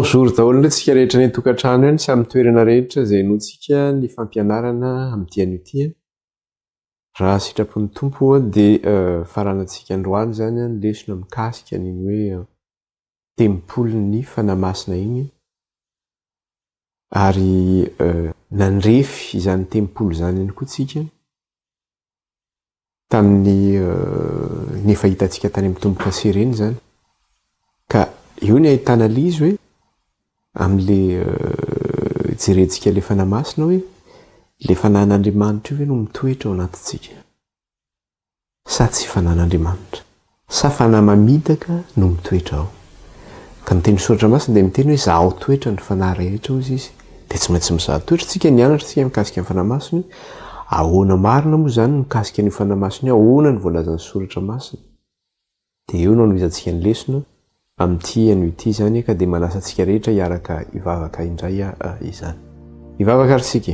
Bonjour daholo antsika rehetra ny tokantrano eny sy amin'ny toerana rehetra izay notsika ny fampianarana amin'ny dian'ity. Raha sitrapon'ny tompo dia faranantsika androany zany ny lesona mikasika ny hoe tempolon'ny fanamasina iny ary nandrefy izany tempolo izany ihany koa tsika tamin'ny nefa hitantsika tany amin'ny tomboka sereny zany ka io ny ahitana lizy hoe amin'le jerentsika le fanamasina hoe le fanan'Andriamanitra io no mitoetra ao anatintsika sa tsy fanan'Andriamanitra sa fanamamidaka no mitoetra ao ka ny teny soratra masina dia miteny hoe zaho toetra ny fanahy rehetra hozy izy dia tsy maintsy mizaha toetra tsika nianatra tsika mikasika ny fanamasina ahoana marina moa zany mikasika ny fanamasina ahoana ny voalazan'ny soratra masina dia eo no anohizantsika ny lesona amin'ity an'ity zany ka dia manasa antsika rehetra hiaraka hivavaka indray izany hivavaka ary sika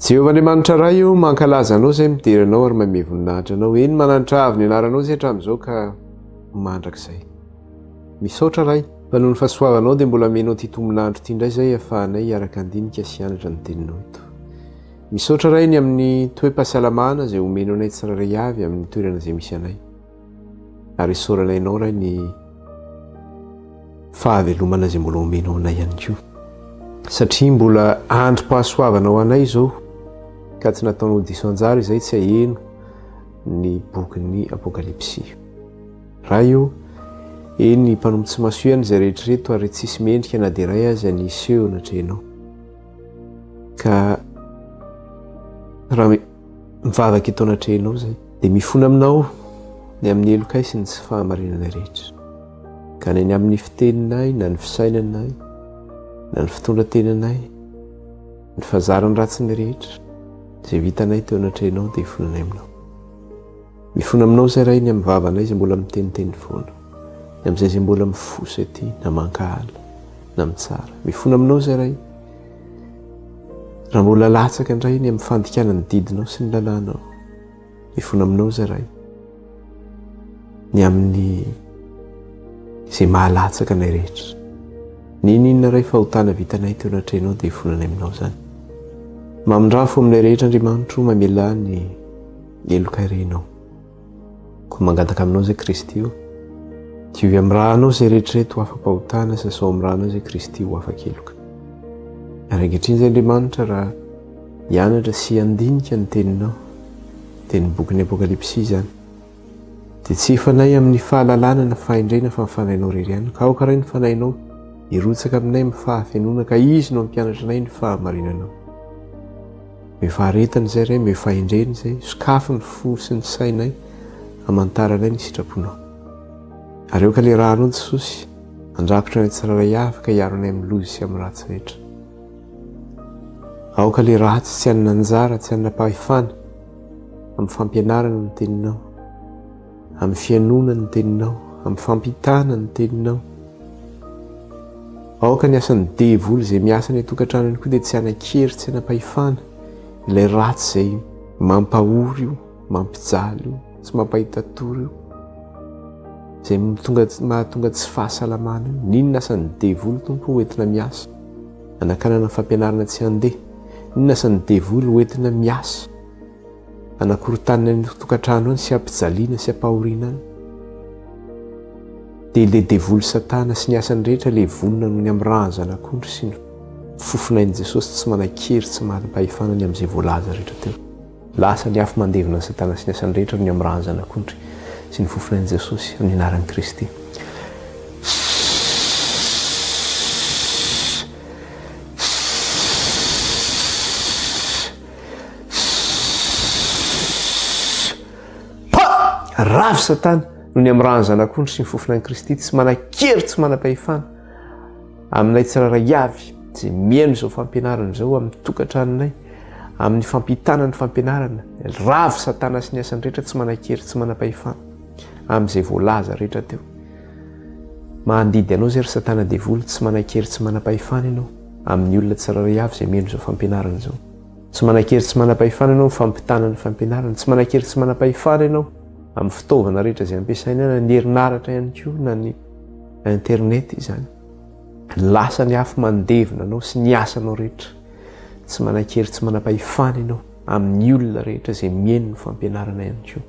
Jehovahandriamanitra ray io mankalaza anao izay mideranao ary manome voninahitra anao eny mananitra avy ny anaranao izay hatramin'izao ka mandrakizay misaotra ray fa noho ny fahasoavanao dia mbola menao ity tombonandro ity indray izay ahafahanay hiaraka andinika sy hianatra ny teninao ito misaotra ray ny amin'ny toe-pahasalamana izay omenao anay tsiraray avy amin'ny toerana izay misy anay ary isaoranainao ray ny fahavelomana izay mbola omenao anay ihany koa satria mbola androm-pahasoavanao anay izao ka tsy nataonao diso anjara izay tsy aheno ny bokin'ny apokalipsy raha io eny mpanombotsy masoana izay rehetrareto ary tsisy mendrika na dia ray azy aniseho natrenao ka raha mivavaka eto natrenao zay dia mifona aminao ny amin'ny helokaisiny sy fahamarinana rehetra ka ny amin'ny fiteninay na ny fisainanay na ny fitondrantenanay ny fahazarany ratsiny rehetra izay vitanay teo anatrenao dia hifonanay aminao mifona aminao izay ray ny amin'ny vavanay izay mbola miteniteny foana ny amin'izay izay mbola mifosa ety na mankahala na mitsara mifona aminao izay ray raha mbola latsaka indray ny amin'ny fandikana ny didinao sy ny lalànao mifona aminao izay ray ny amin'ny izay mahalatsaka nay rehetra ninona ray fahotana vitanay teo anatrenao dia hifonanay aminao zany mamindrafo aminay rehetra Andriamanitro mamela ny eloka irenao koa mangataka aminao zay Kristy io diovy amin'ny rahanao izay rehetrareto ho afa-pahotana sy sao amin'ny rahanao zay Kristy ho afa-keloka ary ankehitriny zay Andriamanitra raha hianatra sy handinika ny teninao dia ny bokin'ny apokalipsy zany dia tsy hifanay amin'ny fahalalana na fahaindrena fa mifanainao rery ihany ka aoka ray ny fanainao hirotsaka aminay amin'ny fahafenona ka izy no ampianatra anay ny fahamarinanao mifaharetana izay ray mifahaindreny izay sokafa ny fo sy ny sainay hamantaranay ny sitraponao ary eo ka le rahanao Jesosy andrakotra ny tsiraray avy ka hiaro anay amin'ny lozy sy amin'ny ratsy rehetra aoka le ratsy tsy hanana anjara tsy hanana pahefana amin'ny fampianarana ny teninao amin'ny fianona ny teninao amin'ny fampitana ny teninao aoka ny asan'ny devoly izay miasa ny tokantrano ihany koa dia tsy hanan-kery tsy hanam-pahefana ilay ratsy izay mampahory io mampijaly io tsy mampahita tory io izay mahatonga tsy fahasalamana io ninona asan'ny devoly tompo hoentina miasa anakanana fampianarana tsy handeha ninona asan'ny devoly hoentina miasa anakorotanina ny tokantrano any sy hampijaliana sy hampahoriana any dia le devoly satana sy ny asany rehetra le vonona noho ny amin'ny rahanjanak'ondry sy ny fofinain'i Jesosy tsy manan-kery tsy maham-pahefana ny amin'izay voalaza rehetra teo lasa ny afo mandevina ny satana sy ny asany rehetra noho ny amin'ny rahanjanak'ondry sy ny fofinain'i Jesosy amin'ny anaran'i Kristy ravy satana noho ny amin'ny rahanjanak'ondry sy ny fofinain'i Kristy tsy manan-kery tsy manam-pahefana aminay tsiraray avy izay miaino izao fampianarana izao amin'ny tokantranonay amin'ny fampitana ny fampianarana ravy satana sy ny asany rehetra tsy manan-kery tsy manam-pahefana amin'izay voalaza rehetra teo mandidy anao zay ry satana devoly tsy manan-kery tsy manam-pahefana ianao amin'ny olona tsiraray avy izay miaino izao fampianarana izao tsy manan-kery tsy manam-pahefana ianao fampitana ny fampianarana tsy manan-kery tsy manam-pahefana ianao amin'ny fitaovana rehetra izay ampiasaina na ny herinaratra ihany koa na ny internet izany lasa ny afo mandevina anao sy ny asanao rehetra tsy manan-kery tsy manam-pahefana ianao amin'ny olona rehetra izay mihaino ny fampianarana ihany koa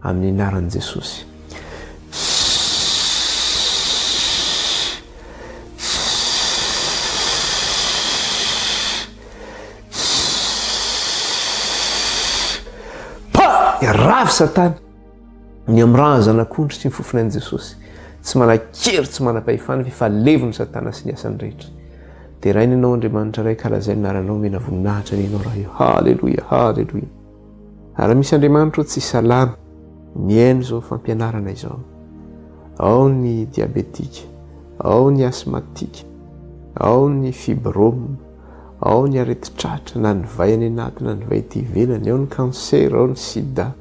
amin'ny anaran'i Jesosy. Ravy Satana ny am'razan'akondro sy ny fofona an'i Jesosy tsy manan-kery tsy manam-pahefana fa levony Satana sy ny asany rehetra. Dia rainy ianao Andriamanitra ray kalazay ny anaranao mena voninahitra ny ianao raha io. Halleluja, halleluja. Ary misy Andriamanitra tsy salama mihaino izao fampianarana izao. Ao ny diabetika, ao ny asmatika, ao ny fibrome, ao ny areti-tratra na ny vai any anaty na ny vai ety ivelany, ao ny cancer, ao ny sida,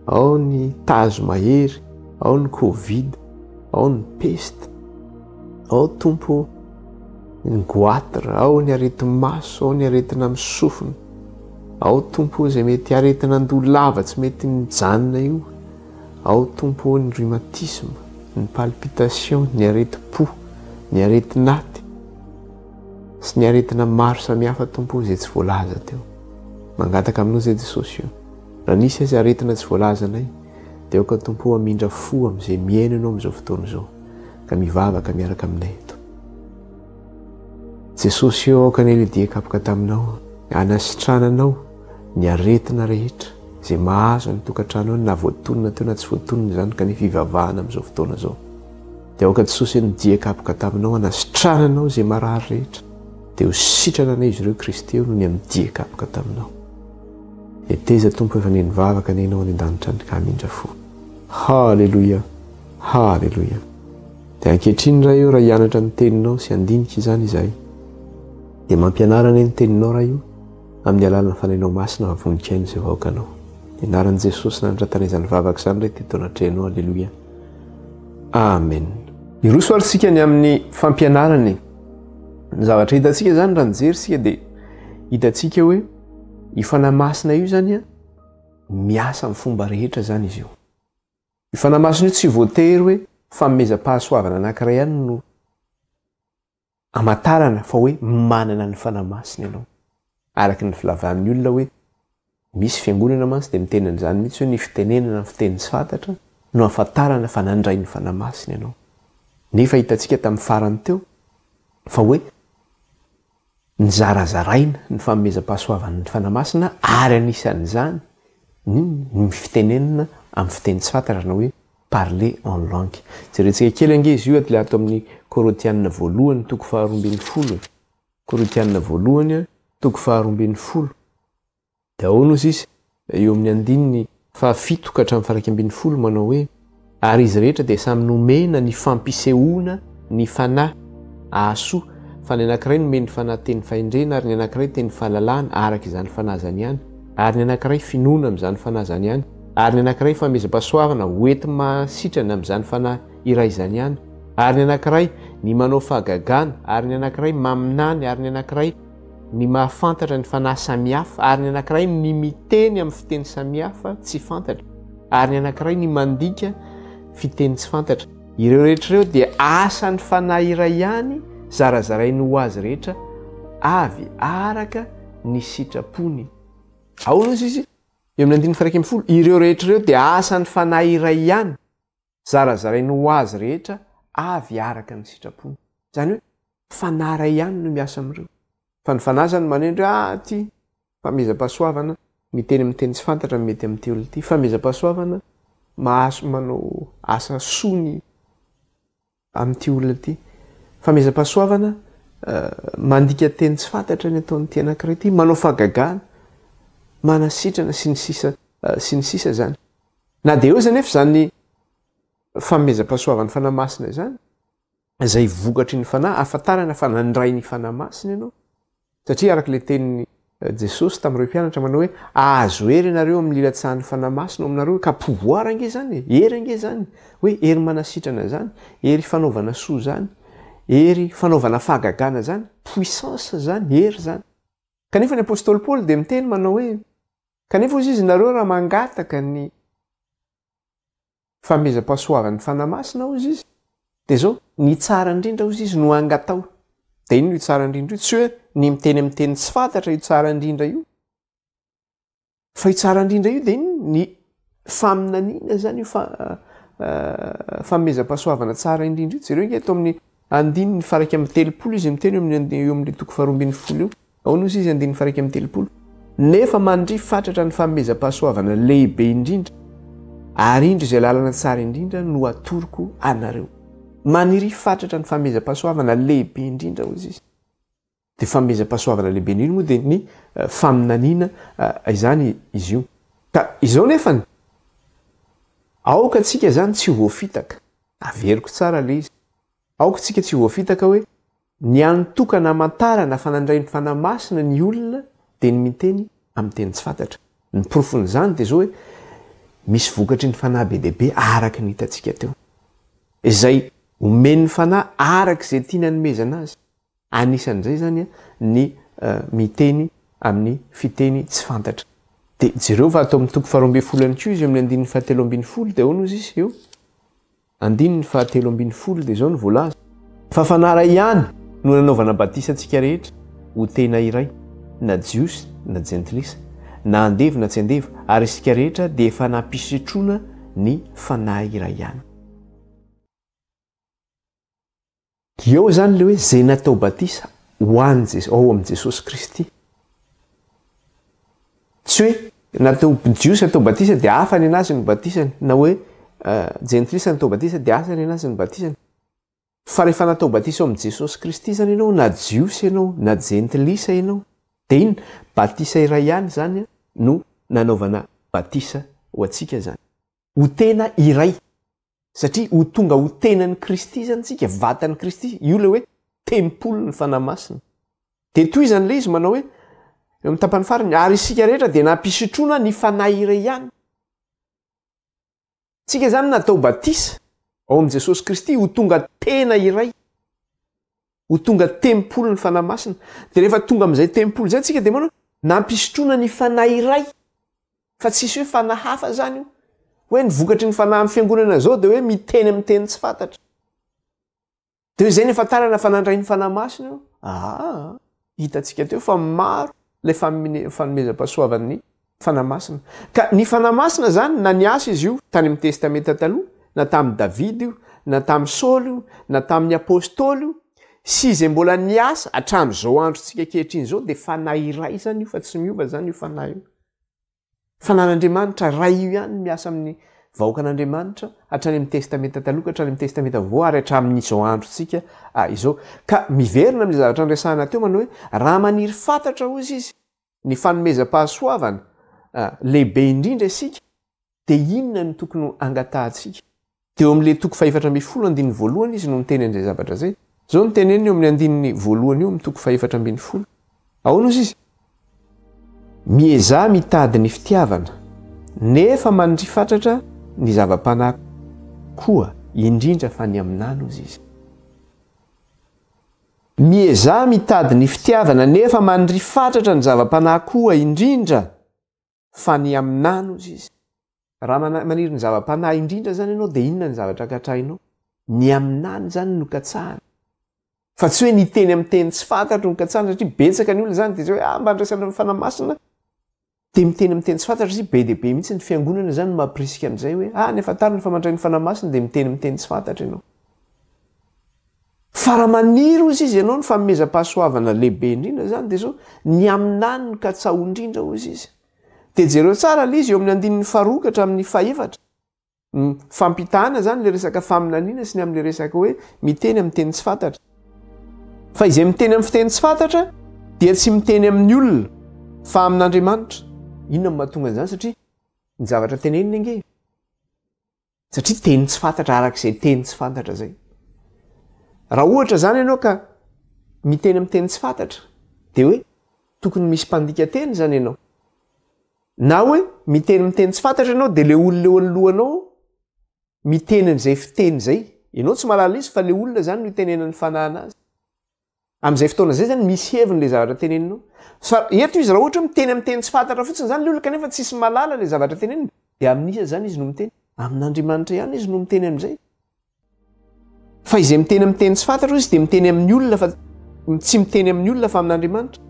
ao ny tazo mahery, ao ny covid, ao ny peste, ao tompo ny goatra, ao ny areti-maso, ao ny aretina amin'ny sofina, ao tompo izay mety aretina andolava tsy mety mijanona io, ao tompo ny rhumatisme, ny palpitation, ny areti-po, ny aretin'aty sy ny aretina maro samihafa tompo izay tsy voalaza teo. Mangataka aminao izay Jesosy io. Raha nisy azy aretina tsy voalazanay dia aoka tompo hamindra fo amin'izay miaino ianao amin'izao fotoana izao ka mivavaka miaraka aminay eto. Jesosy io aoka ny lidiakapoka taminao hanasitrananao ny aretina rehetra izay mahazo ny tokantrano na voatonona teo na tsy voatonona izany ka ny fivavahana amin'izao fotoana izao. Dia aoka Jesosy ny diakapoka taminao hanasitrananao izay marary rehetra dia ho sitrana anay izy ireo Kristy eo no ny amin'ny diakapoka taminao. Eteza tompo efa nivavaka ny ianao any an-danitra ny ka hamindra fo. Halleluja, halleluja. Dia ankehitriny raha io raha hianatra ny teninao sy handinika izany izahay dia mampianarana ny teninao raha io amin'ny alalan'ny fanainao masina vavoninkaina izay vahoakanao. Anaran'i Jesosy nanatra tanaizany vavaka izany ray teto anatrehanao. Halleluja, amen. Iroso ary sika ny amin'ny fampianarany ny zavatra hitantsika izany raha nijery sika dia hitantsika hoe ifanamasina io zany miasa amin'ny fomba rehetra zany izy io. Ifanamasina io tsy voatery hoe fanomezam-pahasoavana anankiray ihany no amatarana fa hoe manana ny fanamasina ianao. Araky ny filavahan'ny olona hoe misy fiangonana mantsy dia mitenana izany mihitsy hoe ny fitenenana ny fiteny tsy fantatra no ahafantarana fa nandray ny fanamasina ianao. Nefa hitantsika tamin'ny farany teo fa hoe nizarazaraina ny fanomezam-pahasoavana ny fanamasina ary anisan'izany ny fitenenana amin'ny fiteny tsy fantatra na hoe parler en langue. Jerentsika kely ange izy io ato amin'ny Korintianina voalohany toko 12. Korintianina voalohany toko 12. Dia ahoana ozy izy eo amin'ny andininy 7 ka hatramin'ny 110 manao hoe ary izy rehetra dia samy nomena ny fampisehoana ny fanahy ahasoa fa ny anankiray nomeny fanahy teny fahendrena ary ny anankiray teny fahalalahana araka izany fanazany ihany ary ny anankiray finoana amin'izany fanazany ihany ary ny anankiray famezam-pahasoavana hoety masitrana amin'izany fanahy iray izany ihany ary ny anankiray ny manao fahagagana ary ny anankiray maminany ary ny anankiray ny mahafantatra ny fanahy samihafa ary ny anankiray ny miteny amin'ny fiteny samihafa tsy fantatra ary ny anankiray ny mandika fiteny tsy fantatra. Ireo rehetra ireo dia asan'ny fanahy iray ihany zarazarainy ho azy rehetra avy araka ny sitrapony. Ahoana izy eo amin'ny 110. Ireo rehetra ireo dia asan'ny fanahy iray ihany zarazarainy ho azy rehetra avy araka ny sitrapony. Zany hoe fanahy iray ihany no miasa amin'ireo. Fa ny fanahy zany manendry ty famezam-pahasoavana miteny amin'ny teny tsy fantatra mety amin'ny teolo ty famezam-pahasoavana mahaso manao asa sony amin'ity olona ty. Famezam-pahasoavana mandika teny tsy fantatra ny ataon'ny ty anankiray ty, manao fahagagana, manasitrana sy ny sisa zany. Na dia eo zany efa zany famezam-pahasoavana fanamasina izany izay vokatry ny fanahy ahafantarana fa nandray ny fanamasina ianao. Satria araka le tenin'ny Jesosy tamin'ireo mpianatra manao hoe azo hery ianareo amin'ny lilatsahan'ny fanamasina aminareo ka pouvoir ange zany, hery ange zany, hoe hery manasitrana zany, hery fanaovana soa zany, hery fanaovana fahagagana zany, puissance zany, hery zany. Kanefa ny apôstôly Paoly dia miteny manao hoe kanefa ozy izy nareo raha mangataka ny famezam-pahasoavan'ny fanamasina ozy izy dia zao ny tsara indrindra ozy izy no angatao dia ino io tsara indrindra io tsy hoe ny miteny amin'ny teny tsy fantatra io tsara indrindra io fa io tsara indrindra io dia ino ny faminaniana zany io famezam-pahasoavana tsara indrindra io jereo eto amin'ny andiny ny faraky amin'ny telopolo izy miteny eo amin'ilay toko faharoambin'ny folo io aono izy izy andiny faraky amin'ny telopolo nefa mandry fatratra ny famezam-pahasoavana lehibe indrindra ary indro izay lalana tsara indrindra no atoroko anareo maniry fatratra ny famezam-pahasoavana lehibe indrindra ozy izy dia famezam-pahasoavana lehibe indrindra moa dia ny faminaniana izany izy io ka izao nefany aoka atsika zany tsy voafitaka averiko tsara le izy aoka tsika tsy voafitaka hoe ny anotokana amantarana fanandray ny fanamasina ny olona dia ny miteny amin'ny teny tsy fantatra ny porofon'izany dia zao hoe misy vokatry ny fanahy be dehibe araka ny hitantsika teo izay omen'ny fanahy araka izay tiana nomezana azy anisan'izay zany ny miteny amin'ny fiteny tsy fantatra dia jereo fa atao amin'ny toko faharoambin'ny folo any koa izy amin'ny andininy fahatelo ambin'ny folo dia ahoana ozy izy eo andininy fahatelo ambin'ny folo dia zao ny voalaza fa fanara ihany no nanaovana batisa antsika rehetra ho tena iray na jiosy na jentilisa na andevy na tsy andevy ary isika rehetra dia efa nampisotroana ny fanahy iray ihany eo zany le hoe zay natao batisa ho any ao amin'i jesosy kristy tsy hoe natao jiosy natao batisa dia hafa ny anazy ny batisany na hoe jentilisa natao batisa dia hafa ny anazy ny batisany fa rehefa natao batisa ao amin'i jesosy kristy zany ianao na jiosy ianao na jentilisa ianao dia iny batisa iray ihany zany no nanaovana batisa ho atsika zany ho tena iray satria ho tonga ho tenan'ny kristy zany tsika vatan'ny kristy io le hoe tempolo ny fanahy masina dia toy izany le izy manao hoe eo amin'ny tapany farany ary isika rehetra dia nampisotroana ny fanahy iray ihany tsika zany natao batisa ao amin'i jesosy kristy ho tonga tena iray ho tonga tempolo ny fanahy masina dia rehefa tonga amin'izay tempolo zay tsika dia manao nampisotroana ny fanahy iray fa tsisy hoe fanahy hafa zany io hoe nivokatry ny fanahy amin'ny fiangonana zao dia hoe miteny amin'ny teny tsy fantatra dia izay ny efantarana fanandray ny fanahy masina io hitantsika teo fa maro ilay fanomezam-pahasoavan'ny fanahy masina ka ny fanahy masina zany na niasa izy io tany amin'ny testamenta taloha na tamin'ny davida io na tamin'ny saoly io na tamin'ny apôstôly io sy izay mbola niasa hatramin'izao androntsika kehitriny zao dia fanahy iray zany io fa tsy miova zany io fanahy io fanan'andriamanitra ray io ihany miasa amin'ny vahoakan'andriamanitra hatrany amin'ny testamenta taloha hatrany amin'ny testamenta voa ary hatramin'izao androntsika izao ka miverina amin'ny zavatra nresahana teo manao hoe raha maniry fantatra ozy izy ny fanomezam-pahasoavana lehibe indrindra isika dia inona ny tokony angatahantsika dia eo amin'le toko faefatra ambin'ny folo andininy voalohany izy no miteny an'izay zavatra zay zao ny teneny eo amin'ny andininy voalohany io amin'ny toko faefatra ambin'ny folo ahoana ozy izy miezah mitady ny fitiavana nefa mandry fatratra ny zava-panahy koa indrindra fa ny aminany ozy izy miezah mitady ny fitiavana nefa mandry fatratra ny zava-panahy koa indrindra fa ny aminany ozy izy raha maniry ny zava-panahy indrindra zany ianao dia inona ny zavatra katrahinao ny aminany zany no katsahana fa tsy hoe niteny amin'ny teny tsy fantatra no katsahana satria betsaka ny olona zany dia zay hoe mba ndraisana ny fanahy masina dia miteny amin'ny teny tsy fantatra satria be dehibe mihitsy ny fiangonana zany mampirisika amin'izay hoe nefantarina fa mandray ny fanahy masina dia miteny amin'ny teny tsy fantatra ianao fa raha maniry ozy izy ianao ny famomezam-pahasoavana lehibe indrindra zany dia zao ny aminany no katsaho indrindra ozy izy dia jereo tsara le izy eo amin'ny andininy farokatra amin'ny faefatra fampitahana zany le resaka faminaniana sy ny amin'le resaka hoe miteny amin'ny teny tsy fantatra fa izay miteny amin'ny fiteny tsy fantatra dia tsy miteny amin'ny olona fa amin'Andriamanitra inona no mahatonga an'izany satria ny zavatra tenenina ange satria teny tsy fantatra arak'izay teny tsy fantatra zay raha ohatra zany ianao ka miteny amin'ny teny tsy fantatra dia hoe tokony misy mpandika teny zany ianao na hoe miteny amin'ny teny tsy fantatra ianao dia le olona eo anolohanao miteny an'izay fiteny zay ianao tsy mahalala izy fa le olona zany no itenenan'ny fanahana azy amin'izay fotoana zay zany misy heviny le zavatra teneninao fa eto izy raha ohatra miteny amin'ny teny tsy fantatra fotsiny zany le olona kanefa tsisy malala le zavatra teneniny dia amin'isa zany izy no miteny amin'Andriamanitra ihany izy no miteny amin'izay fa izay miteny amin'ny teny tsy fantatra izy dia miteny amin'ny olona fa tsy miteny amin'ny olona fa amin'Andriamanitra.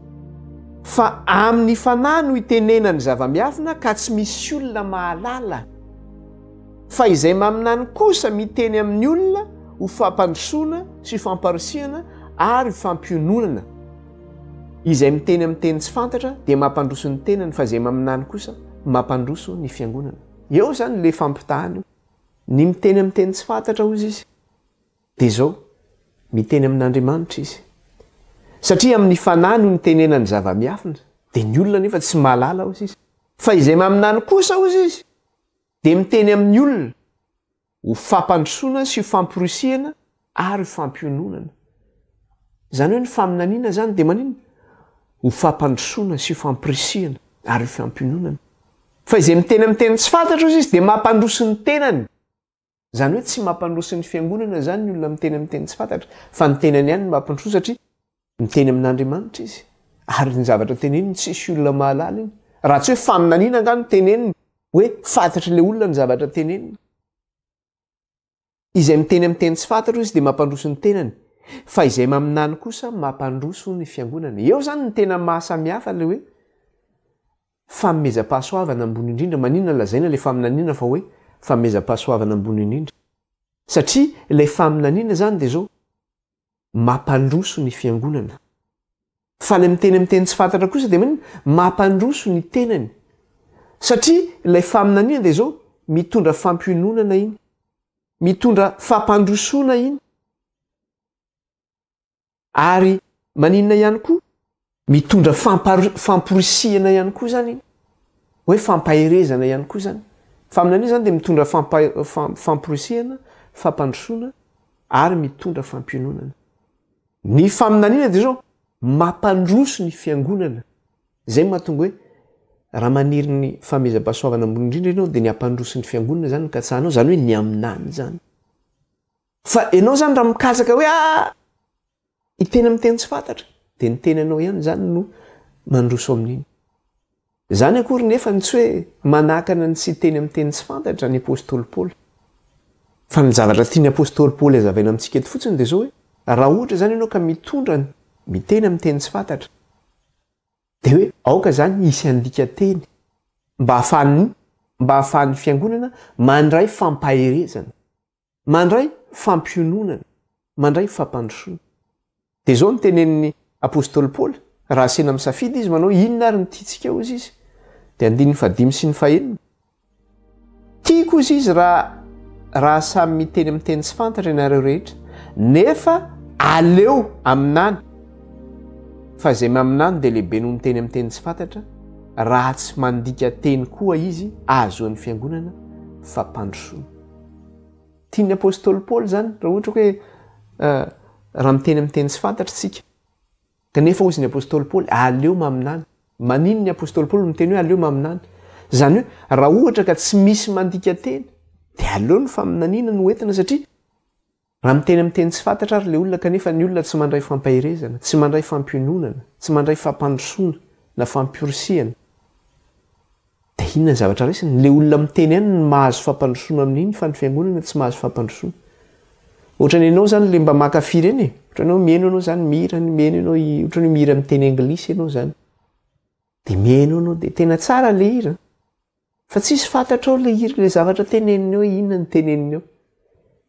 Fa amin'ny fanahy no itenena ny zava-miafina ka tsy misy olona mahalala. Fa izay maminany kosa miteny amin'ny olona ho fampandrosoana sy famparisiana ary fampiononana. Izay miteny amin'ny teny tsy fantatra dia mampandroso ny tenany fa izay maminany kosa mampandroso ny fiangonana. Eo zany le fampitahany. Ny miteny amin'ny teny tsy fantatra ozy izy dia izao miteny amin'Andriamanitra izy. Satria amin'ny fanahy no nitenena ny zava-miafina dia ny olona nefa tsy mahalala ozy izy. Fa izay maminany kosa ozy izy dia miteny amin'ny olona ho fampandrosoana sy ho famporisiana ary fampiononana. Zany hoe ny faminaniana zany dia manino? Ho fampandrosoana sy ho famporisiana ary ho fampiononana. Fa izay miteny amin'ny teny tsy fantatra ozy izy dia mampandroso ny tenany. Zany hoe tsy mampandroso ny fiangonana zany ny olona miteny amin'ny teny tsy fantatra, fa ny tenany ihany no mampandroso satria miteny amin'Andriamanitra izy. Ary ny zavatra teneniny tsisy olona mahalala iny. Raha tsy hoe faminaniana angano teneniny hoe fantatra le olona ny zavatra teneniny. Izay miteny amin'ny teny tsy fantatra izy dia mampandroso ny tenany, fa izay maminany kosa mampandroso ny fiangonana. Eo zany ny tena mahasamihafa le hoe famezam-pahasoavana ambony indrindra. Maninona lazaina le faminaniana fa hoe famezam-pahasoavana ambony indrindra? Satria le faminaniana zany dia zao mampandroso ny fiangonana. Fa le miteny amin'ny teny tsy fantatra kosa dia manino? Mampandroso ny tenany. Satria le faminaniana dia zao mitondra fampiononana iny, mitondra fampandrosoana iny, ary maninona ihany koa? Mitondra famporisiana ihany koa zany iny, hoe fampaherezana ihany koa zany. Faminaniana zany dia mitondra famporisiana, fampandrosoana ary mitondra fampiononana. Ny faminaniana dia zao mampandroso ny fiangonana. Zay mahatonga hoe raha maniry ny famezam-pahasoavana ambony indrindra ianao dia ny ampandroso ny fiangonana zany ka tsahanao, zany hoe ny aminany zany. Fa ianao zany raha mikasaka hoe iteny amin'ny teny tsy fantatra dia ny tenanao ihany zany no mandroso amin'iny. Zany akory nefa tsy hoe manakana ny tsy teny amin'ny teny tsy fantatra ny apôstôly Paoly. Fa ny zavatra tiany apôstôly Paoly hazavaina amintsika eto fotsiny dia zao hoe raha ohatra zany ianao ka mitondra miteny amin'ny teny tsy fantatra dia hoe aoka zany hisy andika teny mba hahafahan'ny fiangonana mandray fampaherezana, mandray fampiononana, mandray fampandrosoana. Dia zao ny tenen'ny apôstôly Paoly. Raha asena misafidy izy manao inona ary ny tiantsika ozy izy dia 5 sy 9. Tiako ozy izy raha samy miteny amin'ny teny tsy fantatra ianareo rehetra, nefa aleo aminany. Fa izay maminany dia lehibe no miteny amin'ny teny tsy fantatra raha tsy mandika teny koa izy ahazoan'ny fiangonana fampandrosoana. Tiany apôstôly Paoly zany raha ohatra hoe raha miteny amin'ny teny tsy fantatra tsika, kanefa ozy ny apôstôly Paoly aleo maminany. Manino ny apôstôly Paoly miteny hoe aleo maminany? Zany hoe raha ohatra ka tsy misy mandika teny dia aleo ny faminaniana no entina, satria raha miteny amin'ny teny tsy fantatra ary le olona kanefa ny olona tsy mandray fampaherezana, tsy mandray fampiononana, tsy mandray fampandrosoana na famporisiana, dia inona ny zavatra raisiny? Le olona miteny ihany no mahazo fampandrosoana amin'iny fa ny fiangonana tsy mahazo fampandrosoana. Ohatrany ianao zany le mba makafiry eny, ohatranao mihaino ianao zany mihira, mihaino ianao ohatrany mihira amin'ny teny anglisy ianao zany, dia mihaino ianao dia tena tsara le hira, fa tsisy fantatrao le hira, le zavatra teneninao inona ny teneninao,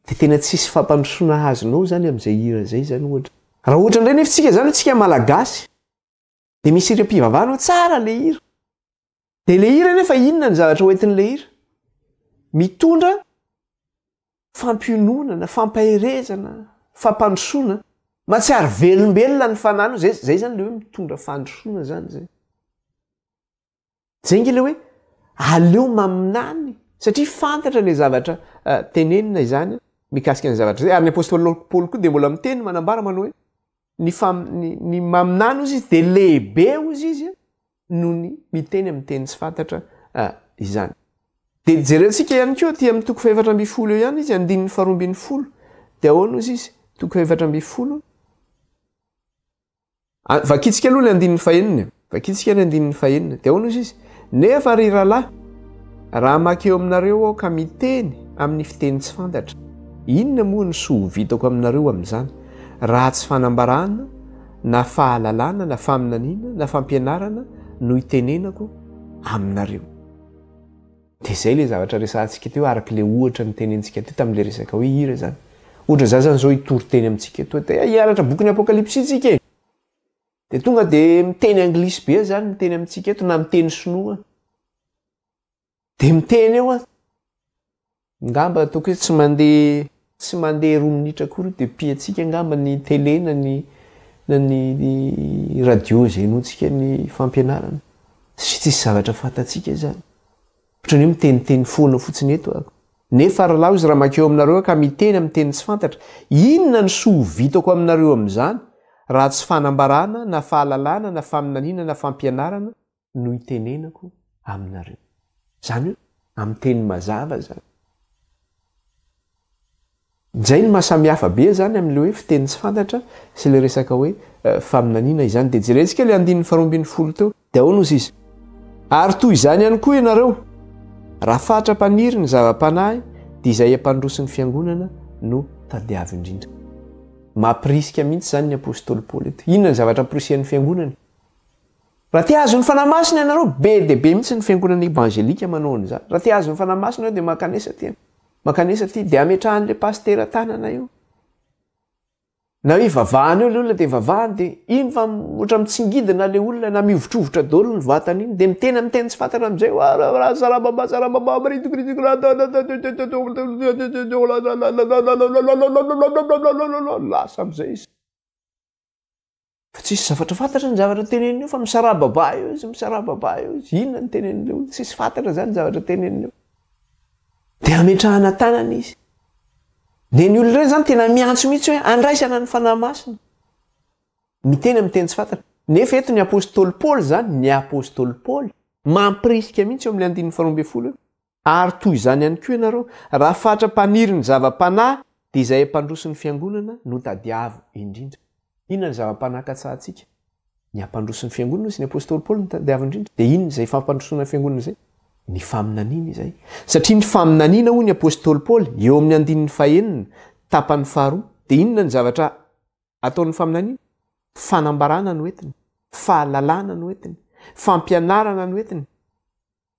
dia tena tsisy fampandrosoana azonao zany amin'izay hira zay zany ohatra. Raha ohatra indray nefa tsika zany tsika malagasy dia misy hira-pivavahana tsara le hira, dia le hira nefa inona ny zavatra hoentin'le hira? Mitondra fampiononana, fampaherezana, fampandrosoana, mahatsiaro velombelona ny fanano. Zay zany le hoe mitondra fandrosoana zany zay. Zay nge le hoe aleo maminany, satria fantatra le zavatra tenenina izany mikasika ny zavatra zay. Ary ny apôstôly Paoly koa dia mbola miteny manambara manao hoe ny maminany ozy izy dia lehibe ozy izy noho ny miteny amin'ny teny tsy fantatra izany. Dia jerentsika ihany koa ty amin'ny 4:12 eo ihany izy 2:20 dia ahoana ozy izy 4:20. Vakitsika aloha le 9:9, vakitsika le 9:9 dia ahoana ozy izy? Nefa ry rahalahy, raha makeo aminareo aho ka miteny amin'ny fiteny tsy fantatra inona moa ny soa vitako aminareo amin'izany raha tsy fanambarana na fahalalana na faminaniana na fampianarana no itenenako aminareo. Dia izay le zavatra resantsika teo araka le ohatra ny tenentsika teo tamin'ile resaka hoe ira zany. Ohatra zany zany zao hitory teny amintsika teo dia hianatra boky ny apokalipsy tsika e. Dia tonga dia miteny anglisy be zany miteny amintsika eto na miteny sinoa. Dia miteny eo ngamba ataoko hoe tsy mandeha 2 minitra akory dia piatsika ngamba ny télé na ny radio izay notsika ny fampianarana. Tsisy zavatra fantatsika zany. Ohatran'ny hoe miteniteny foana fotsiny eto ako. Nefa rahalao izy raha makeo aminareo ka miteny amin'ny teny tsy fantatra, inona ny soa vitako aminareo amin'izany raha tsy fanambarana na fahalalana na faminaniana na fampianarana no itenenako aminareo. Zany hoe amin'ny teny mazava zany. Izay ny mahasamihafa be zany amin'le hoe fiteny tsy fantatra sy le resaka hoe faminaniana izany. Dia jerentsika le 240 teo dia ahoana ozy izy? Ary toy izany ihany koa ianareo raha fatra-paniry ny zava-panahy dia izay ampandrosin'ny fiangonana no tadiavy indrindra. Mampirisika mihitsy zany ny apôstôly Paoly eto. Inona ny zavatra amporisian'ny fiangonana? Raha tia azo ny fanamasina ianareo be dia be mihitsy ny fiangonana evangelika manao an'izany. Raha tia azo ny fanamasina dia makanesa ty dia ametrahan'le pastera tanana io. Na hoe vavahana eo le olona dia vavahany dia iny fa ohatra mitsingidina le olona na miovitrovotra daholo ny vatany iny dia miteny amin'ny teny tsy fantatra amin'izay lasa amin'izay izy. Fa tsisy zavatra fantatra ny zavatra teneniny eo fa misarababa eo izy inona ny teneniny eo tsisy fantatra zany zavatra teneniny eo. Dia ametrahana tanana izy. Dia ny olona ireny zany tena miantso mihitsy hoe andraisana ny fanahy masina. Miteny amin'ny teny tsy fantatra. Nefa eto ny apôstôly Paoly zany, ny apôstôly Paoly mampirisika mihitsy eo amin'ny 240 ary toy izany ihany koa ianareo raha fatra-paniry ny zava-panahy dia izay ampandrosin'ny fiangonana no tadiavo indrindra. Inona ny zava-panahy katsahantsika? Ny ampandrosin'ny fiangonana sy ny apôstôly Paoly no tadiavo indrindra. Dia inona izay fampandrosona fiangonana izay? Ny faminaniana izay. Satria ny faminaniana hoy ny apôstôly Paoly eo amin'ny 9 tapany 2 dia inona ny zavatra ataon'ny faminaniana? Fanambarana no entiny, fahalalana no entiny, fampianarana no entiny.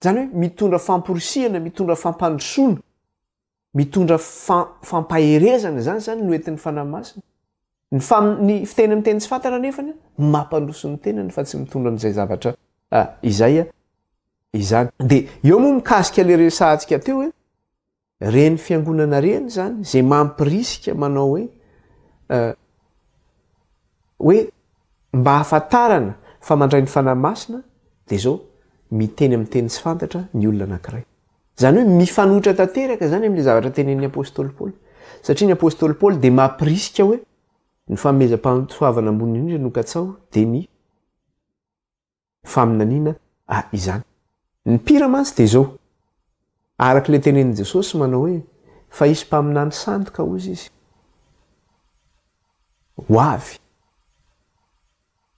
Zany hoe mitondra famporisihana, mitondra fampandrosoana, mitondra fampaherezana zany no entin'ny fanahy masina. Ny fiteny amin'ny teny tsy fantatra nefany mampandroso ny tenany fa tsy mitondra an'izay zavatra izay izany. Dia eo moa mikasika le resantsika teo hoe reny fiangonana reny zany izay mampirisika manao hoe mba hafantarana fa mandray ny fanahy masina dia zao miteny amin'ny teny tsy fantatra ny olona anankiray. Zany hoe mifanohitra tanteraka zany amin'ilay zavatra tenen'ny apôstôly Paoly. Satria ny apôstôly Paoly dia mampirisika hoe ny fanomezam-pahasoavana ambony indrindra no katsao dia ny faminaniana izany. Ny pira mantsy dia zao araka le tenen'i Jesosy manao hoe fa isy mpaminany sandoka ozy izy ho avy.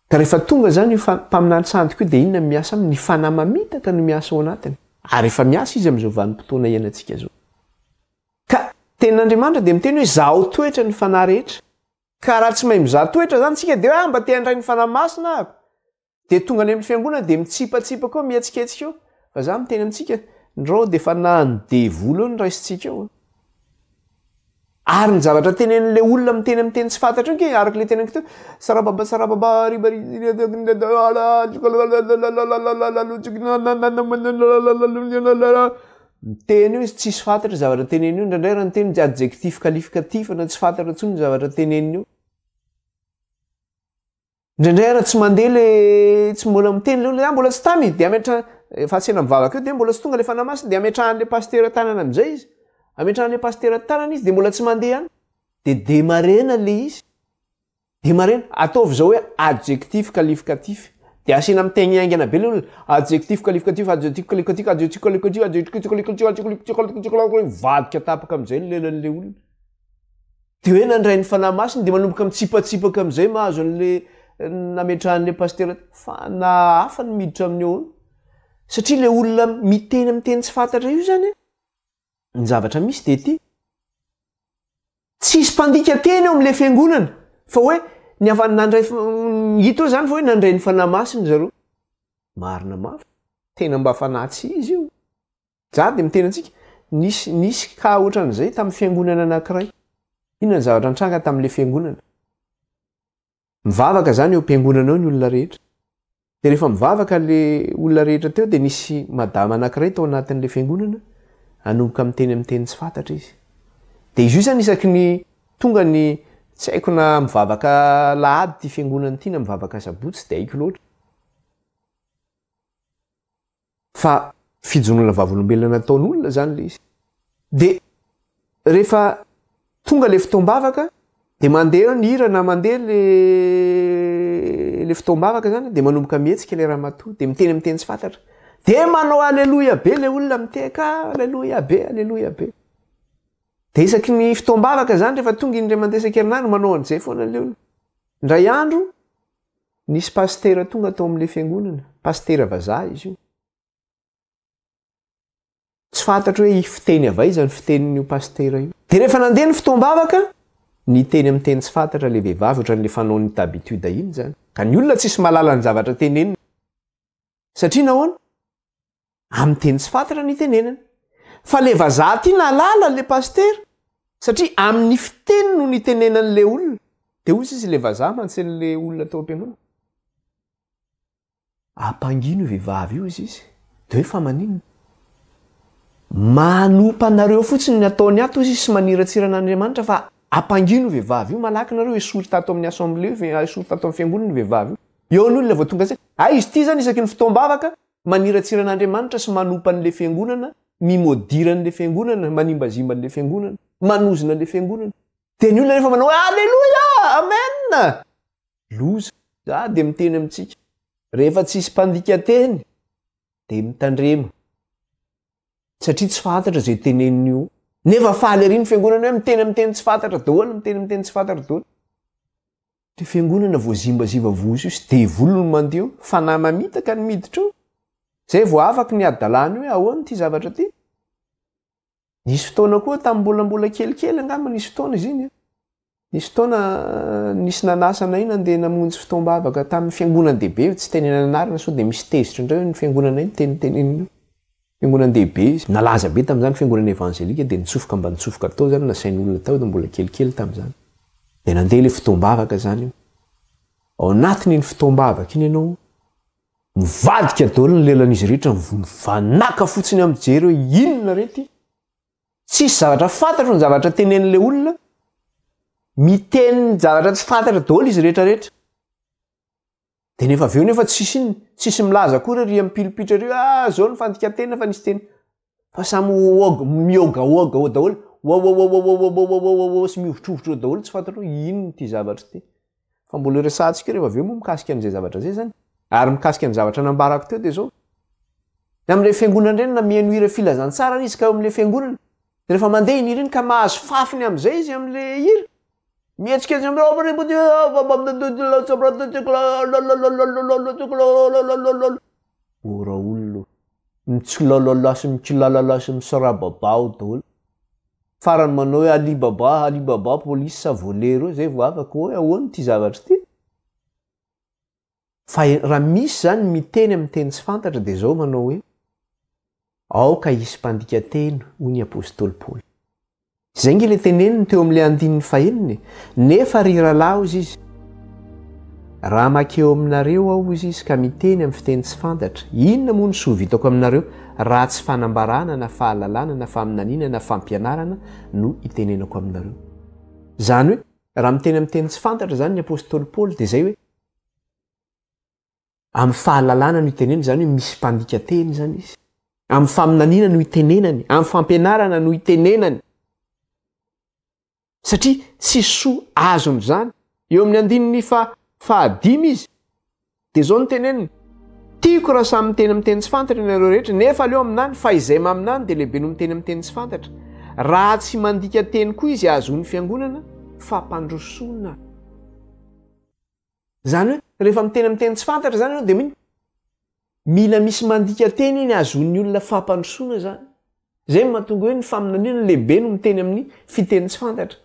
Ka rehefa tonga zany io mpaminany sandoka io dia inona miasa aminy? Ny fanahy mamitaka no miasa ao anatiny. Ary efa miasa izy amin'izao vanim-potoana iainantsika zao. Ka tenin'Andriamanitra dia miteny hoe zaho toetra ny fanahy rehetra. Ka raha tsy mahay mizaha toetra zany tsika dia hoe mba te handray ny fanahy masina ako. Dia tonga any amin'ny fiangonana dia mitsipatsipaka eo mihetsiketsika eo. Fa za miteny amintsika ndreo dia efa nandevola eo ny raisitsika eo. Ary ny zavatra tenen'le olona miteny amin'ny teny tsy fantatra io ke araka le teneniko teo sarababa miteny io izy tsisy fantatra zavatra teneny io. Indraindray raha ny teny adjectif qualificatif na tsy fantatra intsony ny zavatra teneny io. Indraindray raha tsy mandeha le tsy mbola miteny le olona mbola tsy tamy dia ametra fa tsena mivavaka eo dia mbola tsy tonga le fanahy masina dia ametrahan'le pastera tanana amin'izay izy. Ametrahan'le pastera tanana izy dia mbola tsy mandeha any dia demarena le izy. Demarena ataovy zao hoe adjectif qualificatif. Dia asiana miteny aingana be le olona adjectif qualificatif vadika tapaka amin'izay ny lelan'le olona. Dia hoe nandray ny fanahy masina dia manomboka mitsipatsipaka amin'izay mahazo an'le nametrahan'le pastera fa na hafa ny miditra amin'ny eo. Satria le olona miteny amin'ny teny tsy fantatra io zany ny zavatra misy dia ty tsisy mpandika teny eo am'le fiangonana fa hoe ny nandray hita eo zany fa hoe nandray ny fanahy masiny zareo marina mafy tena mba fanatsy izy io za de mitena antsika nisy ka ohatran'izay tamin'ny fiangonana anankiray inona ny zavatra nitranga tamin'le fiangonana mivavaka zany eo am-piangonana eo ny olona rehetra de rehefa mivavaka le olona rehetra teo de nisy madama anankiray tao anatin'le fiangonana anomboka miteny amin'ny teny tsy fantatra izy de izy io zany isaky ny tonga ny tsy haiko na mivavaka lahady ty fiangonana ty na mivavaka sabotsy de haiko loatra fa fijonona vavolombelona nataon'olona zany le izy de rehefa tonga le fotoam-bavaka de mandeha ny hira na mandeha le fotoam-bavaka zany de manomboka mihetsika le ramatoa de miteny amin'ny teny tsy fantatra de manao aleloia be le olona miteka aleloia be de isaky ny fotoam-bavaka zany rehefa tonga indray mandeha isan-kerinandro manao an'izay foana le olona ndray andro nisy pastera tonga tao amin'le fiangonana pastera vazaha izy io tsy fantatra hoe fiteny avaiza ny fitenin'io pastera io de rehefa nandeha ny fotoam-bavaka ny teny amin'ny teny tsy fantatra le vehivavy ohatran'le fanao ny d'habitude iny zany ka ny olona tsisy malala ny zavatra tenenina satria nahoana amin'ny teny tsy fantatra ny tenenana fa le vazaha ty nalala le pastera satria amin'ny fiteny no ny tenenan'le olona de ozy izy le vazaha mantsen'le olona tao am-piangonana ampangino vehivavy io izy de hoe fa maninona manompa anareo fotsiny ny ataony ato izy sy maniratsiran'Andriamanitra fa ampangino vehivavy io malaky nareo esory tato amin'ny assemblée esory tato amin'ny fiangonana vehivavy io eo ny olona vao tonga zay izy ty zany isaky ny fotoam-bavaka maniratsiran'Andriamanitra sy manompa an'le fiangonana mimodiran'le fiangonana manimbazimba an'le fiangonana manozona an'le fiangonana de ny olona rehefa manao alleluia amen loza za de miteny amintsika rehefa tsisy mpandika teny de mitandrema satria tsy fantatra zay teneniny io nefa faly ary ny fiangonana hoe miteny amin'ny teny tsy fantatra daholo miteny amin'ny teny tsy fantatra daholo de fiangonana voazimbaziva vozy io sy de volony mandeho fanahy mamitaka ny miditra eo zay vo afaky ny adalany hoe ahoany ty zavatra ty nisy fotoana koa tamin'mbolambola kelikely angamba nisy fotoana izy iny nisy fotoana nisy nanasana iny andeha namonjy fotoam-bavaka tamin'ny fiangonana dehibe tsy tenenana anarina sao de misy tezitra indray ny fiangonana iny tenitenenina fiangonana dehibe izy nalaza be tamin'izany fiangonana evangelika de nitsofoka mba nitsofoka tao zany nasain'olona tao de mbola kelikely tamin'izany de nandeha le fotoam-bavaka zany io ao anatin'iny fotoam-bavaka iny ianao mivadika daholo ny lelan'izy rehetra vanaka fotsiny amin'ny jery hoe inona rety tsisy zavatra fantatra ny zavatra tenen'le olona miteny ny zavatra tsy fantatra daholo izy rehetrarehetra de nefa aveo nefa tsisy milaza koa ry ampilipitra ry zao ny fandika tena fa nisy teny fa samy miogaoga daholo sy miovitrovitra eo daholo tsy fantatra hoe inony ty zavatra ty fa mbola resantsika rehefa aveo moa mikasika an'izay zavatra zay zany ary mikasika ny zavatra nambarako teo de zao am'le fiangonana reny na mihaino hira filazantsara izy ka eo am'le fiangonana de rehefa mandeha iny hira iny ka mahazo fafiny am'izay izy am'le hira mihetsika ora olona mitsolalalasy mikilalasy misarababao daholo farany manao hoe alibaba polisy sa volero zay vo afaka hoe ahoany ty zavatra ty fa raha misy zany miteny amin'ny teny tsy fantatra de zao manao hoe aoka hisy mpandika teny hoy ny apôstôly Paoly zay nge le teneniny teo am'le andininy faheniny nefa riralao izy izy raha makeo aminareo aho izy izy ka miteny amin'ny fiteny tsy fantatra inona moa ny soa vitako aminareo raha tsy fanambarana na fahalalana na faminaniana na fampianarana no itenenako aminareo zany hoe raha miteny amin'ny teny tsy fantatra zany ny apôstôly Paoly de zay hoe amin'ny fahalalana no itenenany zany hoe misy mpandika teny zany izy amin'ny faminaniana no itenenany amin'ny fampianarana no itenenany satria tsy soa azony zany eo amin'ny andininy fahadimy izy de zao ny teneniny tiako raha samy miteny amin'ny teny tsy fantatra nareo rehetra nefa aleo aminany fa izay maminany de lehibe no miteny amin'ny teny tsy fantatra raha tsy mandika teny koa izy azony fiangonana fampandrosoana zany hoe rehefa miteny amin'ny teny tsy fantatra zany ianao de mila misy mandika teny iny azon'ny olona fampandrosoana zany zay mahatonga hoe ny faminaniana lehibe no miteny amin'ny fiteny tsy fantatra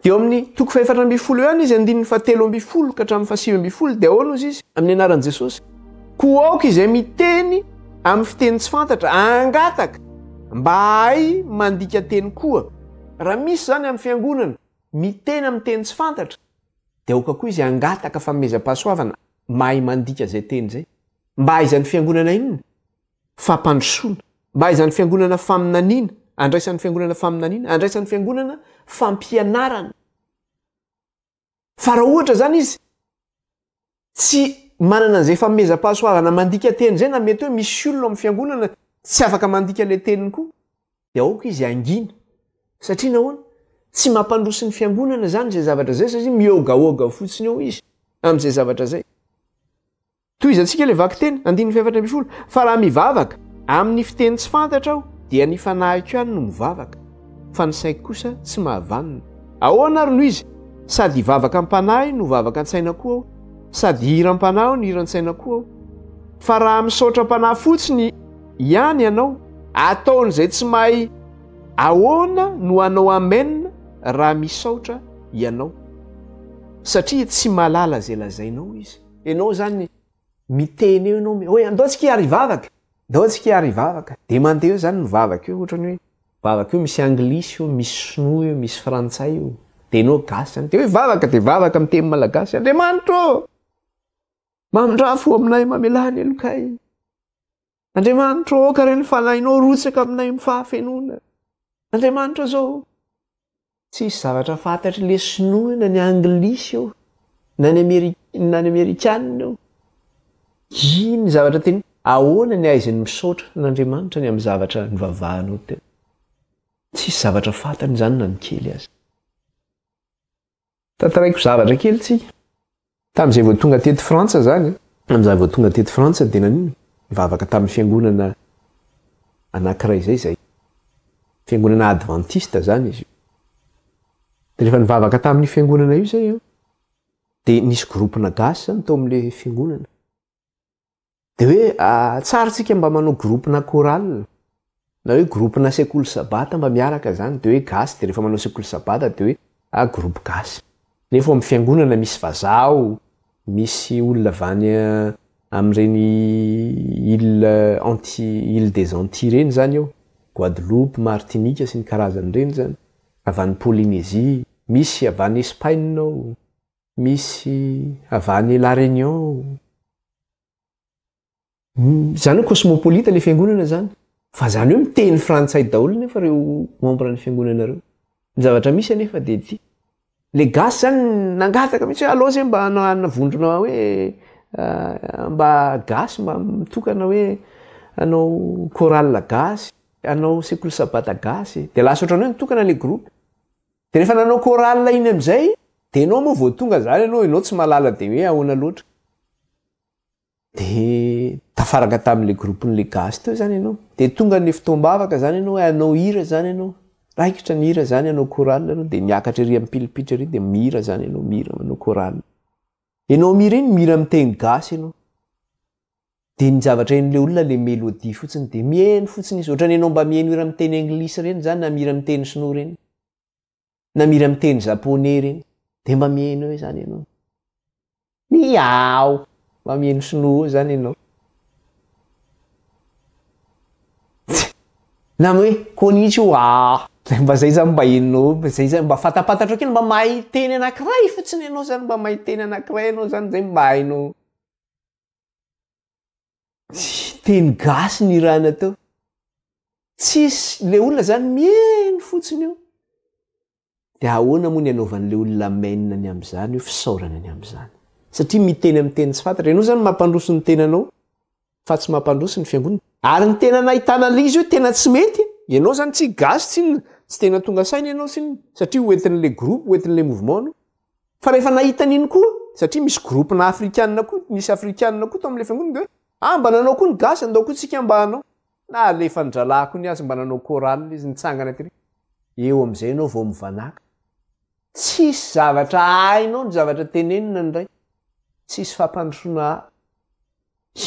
Dia amin'ny toko 420 ihany izy 770 ka hatramin'ny 770 dia ahoana ozy izy amin'ny anaran'i Jesosy. Koa aoka izay miteny amin'ny fiteny tsy fantatra angataka mba hay mandika teny koa. Raha misy zany amin'ny fiangonana miteny amin'ny teny tsy fantatra dia aoka koa izy angataka fanomezam-pahasoavana mahay mandika zay teny zay. Mba haizan'ny fiangonana inona? Fampandrosoana. Mba haizan'ny fiangonana faminaniana, andraisan'ny fiangonana faminaniana, andraisan'ny fiangonana fampianarana. Fa raha ohatra zany izy tsy manana an'izay fanomezam-pahasoavana mandika teny zay, na mety hoe misy olona amin'ny fiangonana tsy afaka mandika le teniny koa, dia aoka izy angina. Satria nahoana? Tsy mampandroso ny fiangonana zany zay zavatra zay, satria miogaoga fotsiny eo izy amin'izay zavatra zay. Toy izantsika le vaky teny 420 fa raha mivavaka amin'ny fiteny tsy fantatra aho dia ny fanahiko ihany no mivavaka, fa ny saiko kosa tsy mahavanona. Ahoana ary no izy? Sady hivavaka am-panahy no vavaka an-tsaina koa aho, sady hira am-panahy aho no hira an-tsaina koa aho. Fa raha misaotra am-panahy fotsiny ihany ianao, ataon'izay tsy mahay ahoana no anao amenna raha misaotra ianao, satria tsy malala zay lazainao izy. Ianao zany miteny eo ianao hoe andao tsika hiary hivavaka, andao tsika hiary hivavaka, dia mandeha eo zany no vavaka eo, ohatrany hoe vavaka eo misy anglisy eo, misy sinoa eo, misy frantsay eo, dia ianao gasy zany dia hoe vavaka dia vavaka amin'ny teny malagasy. Andriamanitra mamindrafo aminay mamelany elokay, Andriamanitra ka reny fanahinao rotsaka aminay amin'ny fahafenona. Andriamanitra zao tsisy zavatra fantatry le sinoa na ny anglisy eo na ny amerikanina eo. Iny zavatra teny ahoana ny aizany misaotra n'Andriamanitra ny amin'ny zavatra nivavahanao teo. Tsisy zavatra fantany zany na ny kely azy. Tantaraiko zavatra kely tsika. Tamin'izay vao tonga tety Frantsa zany, amin'izay vao tonga tety Frantsa dia nanino mivavaka tamin'ny fiangonana anankiray zay fiangonana adventiste zany izy. Dia rehefa nivavaka tamin'ny fiangonana io zay dia nisy gropina gasy zany tao amin'ilay fiangonana. Dia hoe tsara tsika mba manao gropina chorale na hoe gropina sekoly sabata mba miaraka zany, dia hoe gasy, dia rehefa manao sekoly sabata dia hoe groupe gasy. Nefa amin'ny fiangonana misy vazao, misy olona avany amin'ireny île des Antilles reny zany eo, Guadeloupe, Martinique sy ny karazany reny zany, avany Polynésie, misy avany Espagne ao, misy avany La Réunion. Zany hoe cosmopolite le fiangonana zany, fa zany hoe miteny frantsay daholo nefa reo membre ny fiangonana reo. Ny zavatra misy anefa dia ty le gasy zany nangataka mihitsy hoe alao zay mba navondrona hoe mba gasy mba mitokana hoe anao chorale gasy, anao sekoly sabata gasy, dia lasa ohatrany hoe nitokana le groupe. Dia rehefa nanao chorale iny amin'izay dia ianao moa vao tonga zany ianao tsy malala dia hoe ahoana loatra. Dia tafaraka tamin'le groupen'le gasy teo zany ianao, dia tonga ny fotoam-bavaka zany ianao hoe anao hira zany ianao, raikitra ny hira zany anao chorale ianao, dia miakatra ery amin'ny pilipitra ery dia mihira zany ianao, mihira manao chorale. Ianao mihira iny mihira amin'ny teny gasy ianao. Dia ny zavatra hain'le olona le mélodie fotsiny dia mihaino fotsiny izy, ohatrany ianao mba mihaino hira amin'ny teny anglisy reny zany, na mihira amin'ny teny sinoa reny, na mihira amin'ny teny japonais reny, dia mba mihaino eo zany ianao. Miao, mba mihaino sinoa zany ianao. Na hoe konnichiwa, mba zay zany mba hainao, zay zany mba fatapatatra kely, mba mahay teny anankiray fotsiny ianao zany, mba mahay teny anankiray ianao zany, zay mba hainao. Teny gasy ny rahana tao. Tsisy le olona zany mihaino fotsiny eo. Dia ahoana moa ny anaovan'le olona mainna ny amin'izany hoe fisaorana ny amin'izany. Satria miteny amin'ny teny tsy fantatra, ianao zany mampandroso ny tenanao fa tsy mampandroso ny fiangonana. Ary ny tena nahitana lizy hoe tena tsy mety, ianao zany tsy gasy, tsy tena tonga saina ianao siny, satria hoentin'le groupe, hoentin'le mouvement no. Fa rehefa nahita an'iny koa, satria misy gropina afrikanina koa, misy afrikanina koa tao amin'le fiangonana, dia mba nanao koa ny gasy, andao koa tsika mba hanao. Na lefa ndralako ny azy mba nanao chorale izy nitsangana ty. Eo amin'izay ianao vao mivanaka. Tsisy zavatra hainao ny zavatra tenenina ny ray. Tsisy fampandrosoana.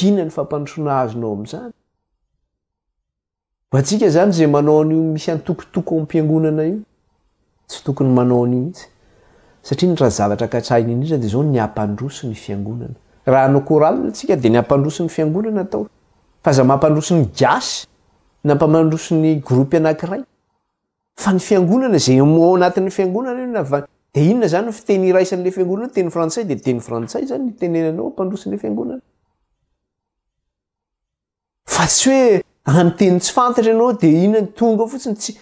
Inona ny fampandrosoana azonao amin'izany? Mba tsika zany zay manao an'io misy antokotoko am-piangonana io, tsy tokony manao an'io mihitsy. satria ny raha zavatra katsaina indrindra dia zao ny ampandroso ny fiangonana raha no koralina tsika dia ny ampandroso ny fiangonana atao fa za mampandroso ny gasy na mpamandroso ny gropy anankiray fa ny fiangonana zay mo anatin'ny fiangonana dia inona zany no fiteny iraisan'le fiangonana teny frantsay dia teny frantsay zany nitenenanao ampandroson'le fiangonana fa tsy hoe am'teny tsy fantatra ianao dia inona tonga fotsiny tsy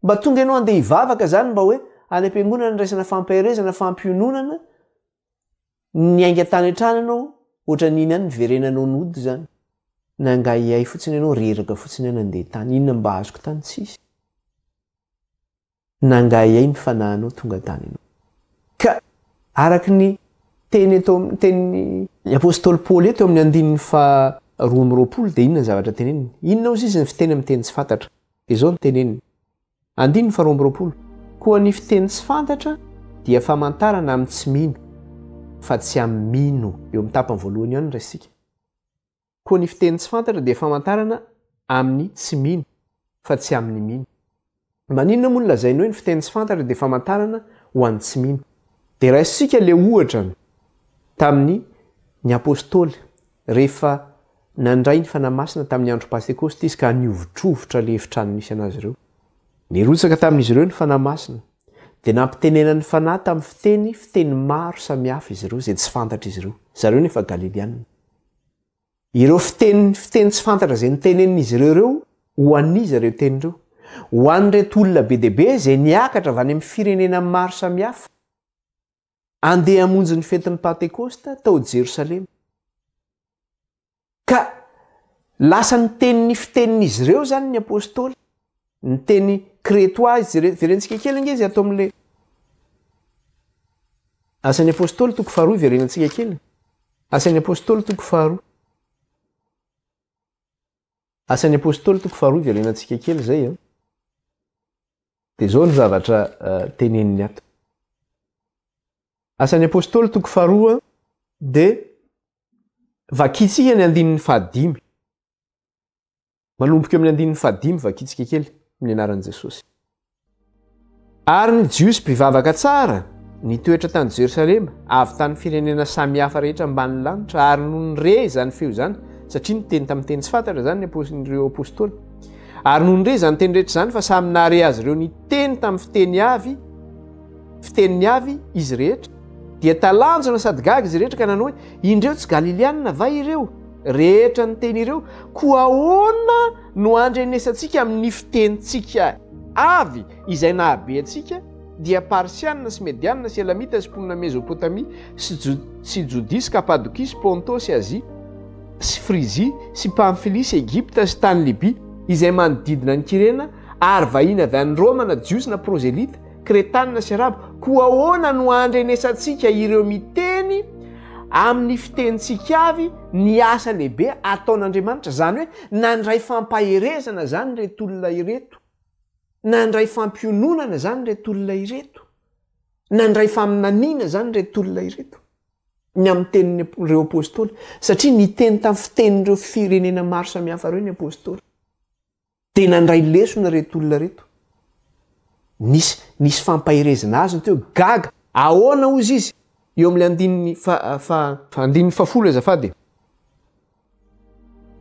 mba tonga ianao andeha hivavaka zany mba hoe any am-piangonana ny raisana fampahirezana fampiononana ny ainga-tany an-trany ianao ohatra n'iny any niverenanao nody zany nanga iay fotsiny ianao reraka fotsiny iana andeha tany inona mba azoko tany tsisy nanga iay ny fanahinao tonga tany ianao ka araky ny teny eto amin'ny teny apôstôly paoly eto amin'ny andininy fa 2:20 dia inona ny zavatra teneniny inona ozy izy ny fiteny amin'ny teny tsy fantatra dia zao ny teneniny andininy fa 2:20 koa ny fiteny tsy fantatra dia famantarana amin'ny tsy mino fa tsy amin'ny mino eo amin'ny tapany voalohany ihany raisika koa ny fiteny tsy fantatra dia famantarana amin'ny tsy mino fa tsy amin'ny mino maninona moa no lazainao ny fiteny tsy fantatra dia famantarana ho an'ny tsy mino dia raisika le ohatra tamin'ny ny apôstôly rehefa nandray ny fanamasina tamin'ny andro pentekoste izy ka niovitrovotra le efitrano nisy anazy ireo nirotsaka tamin'izy ireo ny fanamasina dia nampitenena ny fanahy tamin'ny fiteny maro samihafa izy ireo zay tsy fantatra izy ireo zareo nefa galiliana ireo fiteny tsy fantatra zay nitenenin'izy ireo ho an'iza ireo teny ireo ho an'reto olona be deaibe zay niakatra avy any amin'ny firenena maro samihafa andeha hamonjy ny fetin'ny pentekosta tao Jerosalema ka lasa ny fitenin'izy ireo zany ny apôstôly ny teny kretois verentsika kely nge izy atao amin'le asan'ny apôstôly toko 2 verenantsika kely asan'ny apôstôly toko 2 asan'ny apôstôly toko 2 verenantsika kely zay dia zao ny zavatra teneniny ato asan'ny apôstôly toko 2 dia vakitsika ny andinin'ny 5 manomboka amin'ny andinin'ny 5 vakitsika kely amin'ny anaran'i Jesosy ary ny jiosy mpivavaka tsara nitoetra tany Jerosalema avy tany firenena samihafa rehetra ambany lanitra ary no nyre zany feo zany satria niteny tamin'ny teny tsy fantatra zany ireo apôstôly ary no nyre zany teny rehetra zany fa samy nahare azy ireo niteny tamin'ny fiteniny avy izy rehetra dia talanjona sady gaga izy rehetra ka nanao hoe indreo tsy galiliana va ireo rehetra ny teny ireo koa ahoana no andrenesantsika amin'ny fitenitsika avy izay nahabe atsika dia parsianina sy medianina sy elamita sy mponina mesopotamia sy jodis sy kapadokis sy pontos sy azia sy frizia sy pamfilia sy egipta sy tany libia izay manodidina ny kirena ary vahina avy any roma na jiosy na prozelita kretanina sy arabo koa ahoana no andrenesantsika ireo miteny amin'ny fitenitsika avy ny asa lehibe ataon'Andriamanitra zany hoe nandray fampaherezana zany reto olona ireto nandray fampiononana zany reto olona ireto nandray faminaniana zany reto olona ireto ny amin'ny tenin'ireo apôstôly satria niteny tamin'ny fitenin'ireo firenena maro samihafa ireo ny apôstôly dia nandray lesona reto olona reto nisy fampaherezana azy teo gaga ahoana ozy izy eo amin'ny andininy fafolo azafady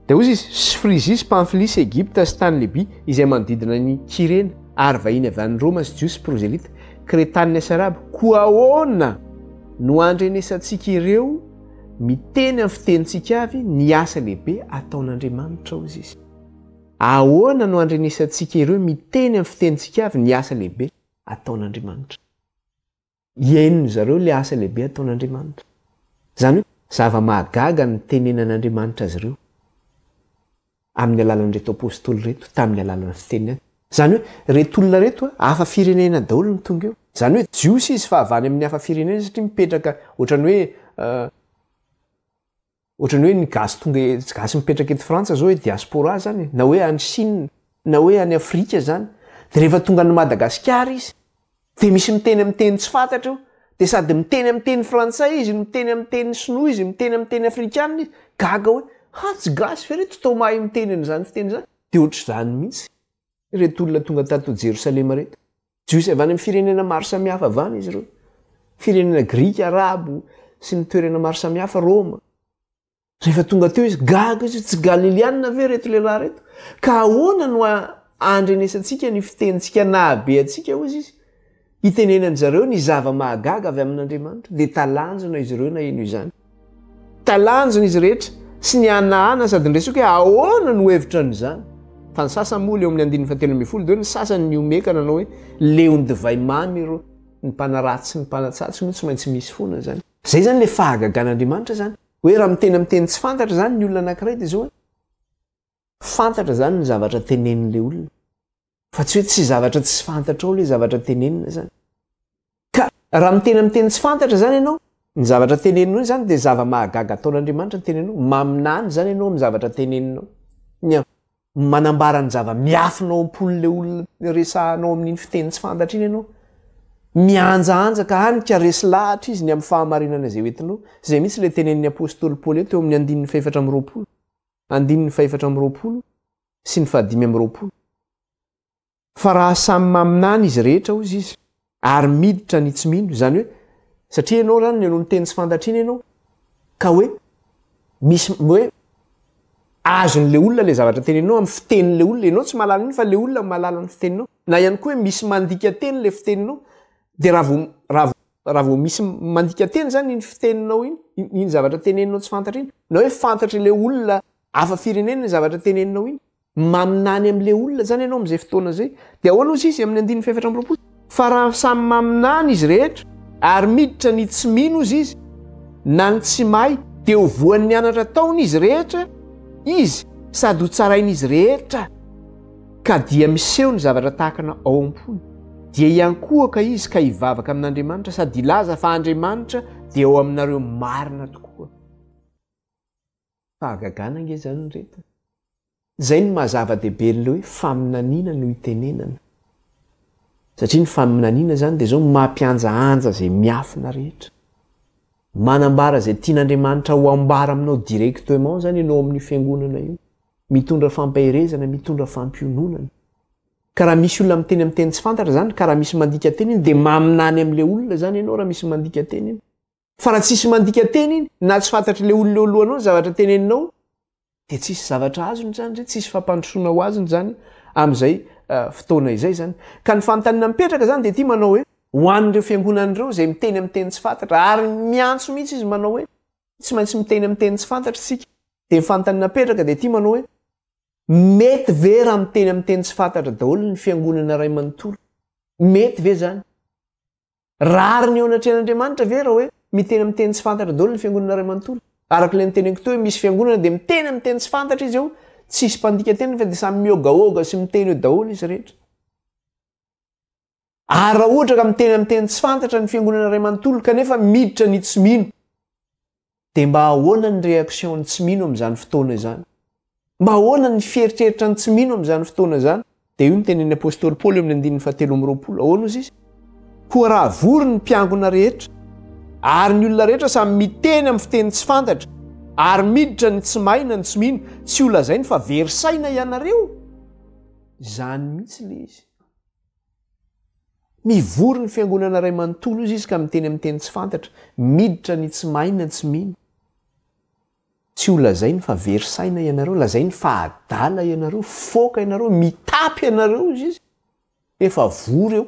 dia ozy izy sy frizia sy pamfilia sy egipta sy tany libia izay manodidina ny kirena ary vahiny avy any roma sy jiosy sy prozelita kretanina sy arabo koa ahoana no andrenesantsika ireo miteny amin'ny fitenitsika avy ny asa lehibe ataon'Andriamanitra ozy izy ahoana no andrenesantsika ireo miteny amin'ny fitenitsika avy ny asa lehibe ataon'Andriamanitra iainony zareo le asa lehibe ataon'Andriamanitra zany hoe zava-mahagaga ny tenenan'Andriamanitra azy ireo amin'ny alalan'reto apôstôly reto tamin'ny alalan'ny fiteniny zany hoe reto olona reto hafa firenena daholo ny tonga eo zany hoe jiosy izy fa avany amin'ny hafa firenena satria mipetraka ohatrany hoe ny gasy mipetraka eto Frantsa zao hoe diaspora zany na hoe any Chine na hoe any Afrika zany dia rehefa tonga ny Madagasikara izy dia misy miteny amin'ny teny tsy fantatra eo dia sady miteny amin'ny teny frantsay izy miteny amin'ny teny sinoa izy miteny amin'ny teny afrikana izy gaga hoe tsy gasy fe reto tao mahay miteny an'izany fiteny zany dia ohatr'izany mihitsy reto olona tonga tato Jerosalema reto jiosy avy any amin'ny firenena maro samihafa avany izy ireo firenena grika arabo sy ny toerana maro samihafa roma rehefa tonga teo izy gaga izy tsy galilianina ve reto lehilahy reto ka ahoana no andrenesantsika ny fitenitsika nabe atsika ozy izy itenenany zareo ny zava-mahagaga avy amin'andriamanitra dia talanjona izy ireo na ino izany talanjona izy rehetra sy ny anahana sady nresaka hoe ahoana no hevitra n'izany fa ny sasany moa le eo amin'ny andininy fatelo ambin'ny folo dia ny sasany ny omeka nanao hoe leony divay mamy ro ny mpanaratsy sy ny mpanatsatsy moa tsy maintsy misy fona zany zay zany le fahagagan'andriamanitra zany hoe raha miteny tsy fantatra zany ny olona anankiray dia zao hoe fantatra zany ny zavatra tenenin'le olona fa tsy hoe tsy zavatra tsy fantatra ao le zavatra tenenina zany ka raha miteny tsy fantatra zany ianao ny zavatra teneninao zany dia zava-mahagaga ataon'andriamanitra ny tenenao maminany zany ianao amin'ny zavatra teneninao manambarany zava-miafinao ampon'le olona resahanao amin'iny fiteny tsy fantatra iny ianao mianjaanja ka hanika resy lahatra izy ny amin'ny fahamarinana zay hoentinao zay mihitsy le tenenin'ny apôstôly paoly teo amin'ny andininy faefatra am'roapolo andininy faefatra am'roapolo sy ny fahadimy am'roapolo fa raha samy maminany izy rehetra ozy izy ary miditra ny tsy mino zany hoe satria ianao zany ny anao miteny tsy fantatra iny ianao ka hoe misy hoe azon'le olona le zavatra teneninao amin'ny fitenin'le olona ianao tsy mahalala iny fa le olona mahalala ny fiteninao na ihany koa hoe misy mandika teny le fiteninao dia raha vao misy mandika teny zany iny fiteninao iny zavatra teneninao tsy fantatra iny na hoe fantatra le olona afa firenena ny zavatra teneninao iny maminany amin'le olona zany ianao amin'izay fotoana zay dia ahoana ozy izy amin'ny andininy faefatra am'roapolo fa raha samy maminany izy rehetra ary miditra ny tsy mino izy izy na ny tsy mahay dia ho voan'ny mianatra taony izy rehetra izy sady ho tsarain'izy rehetra ka dia miseho ny zavatra tahakana ao am-pony dia iankohaka izy ka hivavaka amin'andriamanitra sady ilaza fa andriamanitra dia ao aminareo marina tokoa fahagagana nge zany ny reta zay ny mahazava-dehibe n'le hoe faminaniana no itenenana satria ny faminaniana zany dia zao mampianjaanja zay miafina rehetra manambara zay tian'andriamanitra ho ambara aminao directement zany ianao amin'ny fiangonana io mitondra fampahirezana mitondra fampiononana ka raha misy olona miteny amin'ny teny tsy fantatra zany ka raha misy mandika teny iny dia maminany amin'le olona zany ianao raha misy mandika teny iny fa raha tsisy mandika teny iny na tsy fantatra le olona eo alohanao ny zavatra teneninao dia tsisy zavatra azony zany zay tsisy fampandrosoana ho azony zany amin'izay fotoana izay zany ka ny fanontaniana mipetraka zany dia ity manao hoe ho an'ireo fiangonan'ireo zay miteny amin'ny teny tsy fantatra ary miantso mihitsy izy manao hoe tsy maintsy miteny amin'ny teny tsy fantatra sika dia ny fanontaniana mipetraka dia ity manao hoe mety ve raha miteny amin'ny teny tsy fantatra daholo ny fiangonana ray manontolo mety ve zany rary ny eo anatrehan'andriamanitra ve raha hoe miteny amin'ny teny tsy fantatra daholo ny fiangonana ray manontolo araka le niteneniko teo hoe misy fiangonana dia miteny amin'ny teny tsy fantatra izy eo tsisy mpandika teny fa dia samy miogaoga sy miteny eo daholo izy rehetra ary raha ohatra ka miteny amin'ny teny tsy fantatra ny fiangonana ray manontolo kanefa miditra ny tsy mino dia mba ahoana ny réaction ny tsy mino amin'izany fotoana izany mba ahoana ny fieritreritra ny tsy mino amin'izany fotoana izany dia io ny tenen'ny apôstôly paoly amin'ny andininy fahatelo am'roapolo ahoana ozy izy koa raha vory ny mpiangona rehetra ary ny olona rehetra samy miteny amin'ny fiteny tsy fantatra ary miditra ny tsy maina ny tsy mino tsy ho lazainy fa verisaina ianareo zany mihitsy le izy mivory ny fiangonana ray manontolo izy izy ka miteny amin'ny teny tsy fantatra miditra ny tsy maina tsy mino tsy ho lazainy fa verisaina ianareo lazainy fa adala ianareo foka ianareo mitapy ianareo izy izy efa vory eo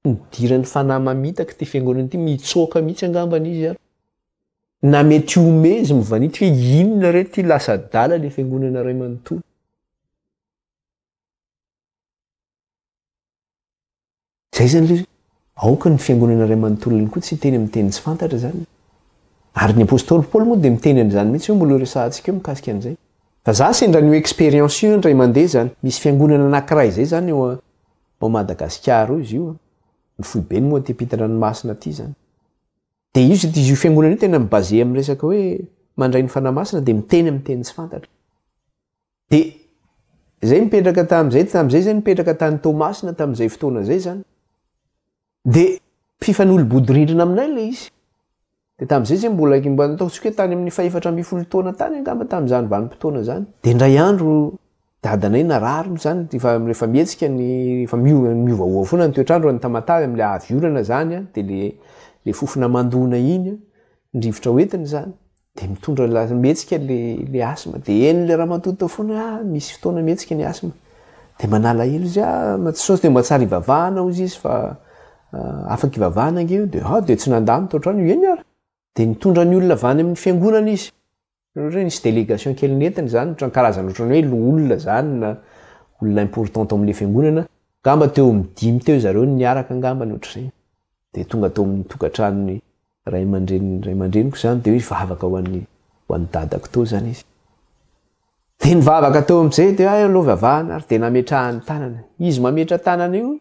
nidirany fanahy mamitaka ty fiangonana ity mitsoka mihitsy angambana izy ary na mety ome izy mivanity hoe inona re ty lasa dala le fiangonana ray manontolo zay zany le aoka ny fiangonana ray manontolony koa tsy teny amin'ny teny tsy fantatra zany ary ny apôstôly paoly moa dia miteny an'izany mihitsy hoe mbola resahantsika eo mikasika an'izay fa za sendra ny expérience io ndray mandeha zany misy fiangonana anankiray zay zany eo ao Madagasikara izy io ny foibe ny moa ty Ampitan-dranomasina ty zany dia io zay izy io fiangonana io tena mibase amin'ny resaka hoe mandray ny fanahy masina dia miteny amin'ny teny tsy fantatra dia zay mipetraka tam'izay zay mipetraka tany Tomasina tam'izay fotoana zay zany dia fifanolo-bodorindrina aminay le izy dia tam'izay zay mbola nataontsika hoe tany amin'ny faefatra amby folo taona tany angamba tam'izany vanim-potoana zany dia indray andro dadanay narary zany rehefa mihetsika ny efa miovaova foana ny toetrandro ny tamatavy amin'ilay avy orana zany dia le le fofona mandona iny ndrivotra hoentiny zany de mitondra mihetsika le asma de eny le raha matoto foana misy fotoana mihetsika ny asma de manala elo izy matsososy de mba tsara ivavahana ozy izy fa afaka ivavahana angeo de tsy nandamy totrano eny ary de mitondra ny olona vany amin'ny fiangonana izy ohatra nisy délégation kely nentiny zany ohatran'ny karazana ohatran'ny hoe olona zany na olona importante amin'le fiangonana ngamba teo midimy teo zareo niaraka angambany ohatr'izay de tonga teo amin'ny tokantranony ray aman-dreniko zany de hoe vavaka ho an'ny dadako teo zany izy de nivavaka teo am'izay de aloha vavahana ary de nametrahany tanana izy mametra tanana io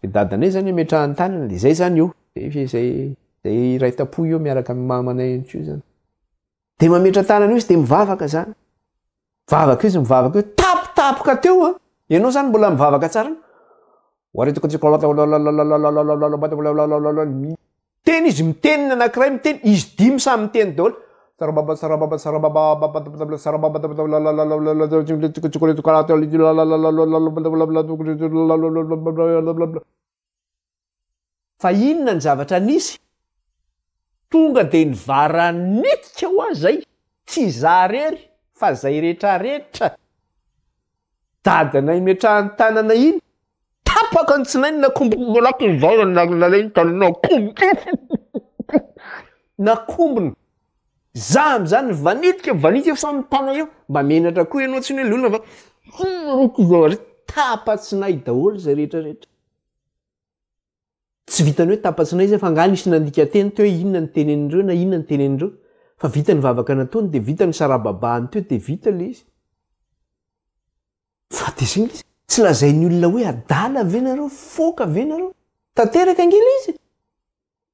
de dadanay zany ametrahany tanana de zay zany io de zay ray tapo io miaraka amin'ny mamanay io zany de mametra tanana io izy de mivavaka zany vavaka izy mivavaka io tapotapoka teo ianao zany mbola mivavaka tsara teny izy miteniny anankiray miteny izy dimy samy miteny daholo fa inona ny zavatra nisy tonga de nivaranitika ho azy zay tsy za rery fa zay rehetrarehetra dadanay metrahany tanana iny tapaka ny tsinainy nakombonalaky ny valanalalainy tanana nakombona zamy zany vanitika fa mitana eo mba menatra koa ianao tsy ny hoe lolona va tapatsinay daholo zay rehetrarehetra tsy vitany hoe tapatsinay zay fa ngany isy nandika teny teo hoe inona ny tenenindreo na inona ny tenenindreo fa vita ny vavaka nataony de vita ny sarababahany teo de vita le izy fa de zay izy tsy lazainy olona hoe adala venareo foka venareo tanteraka angila izy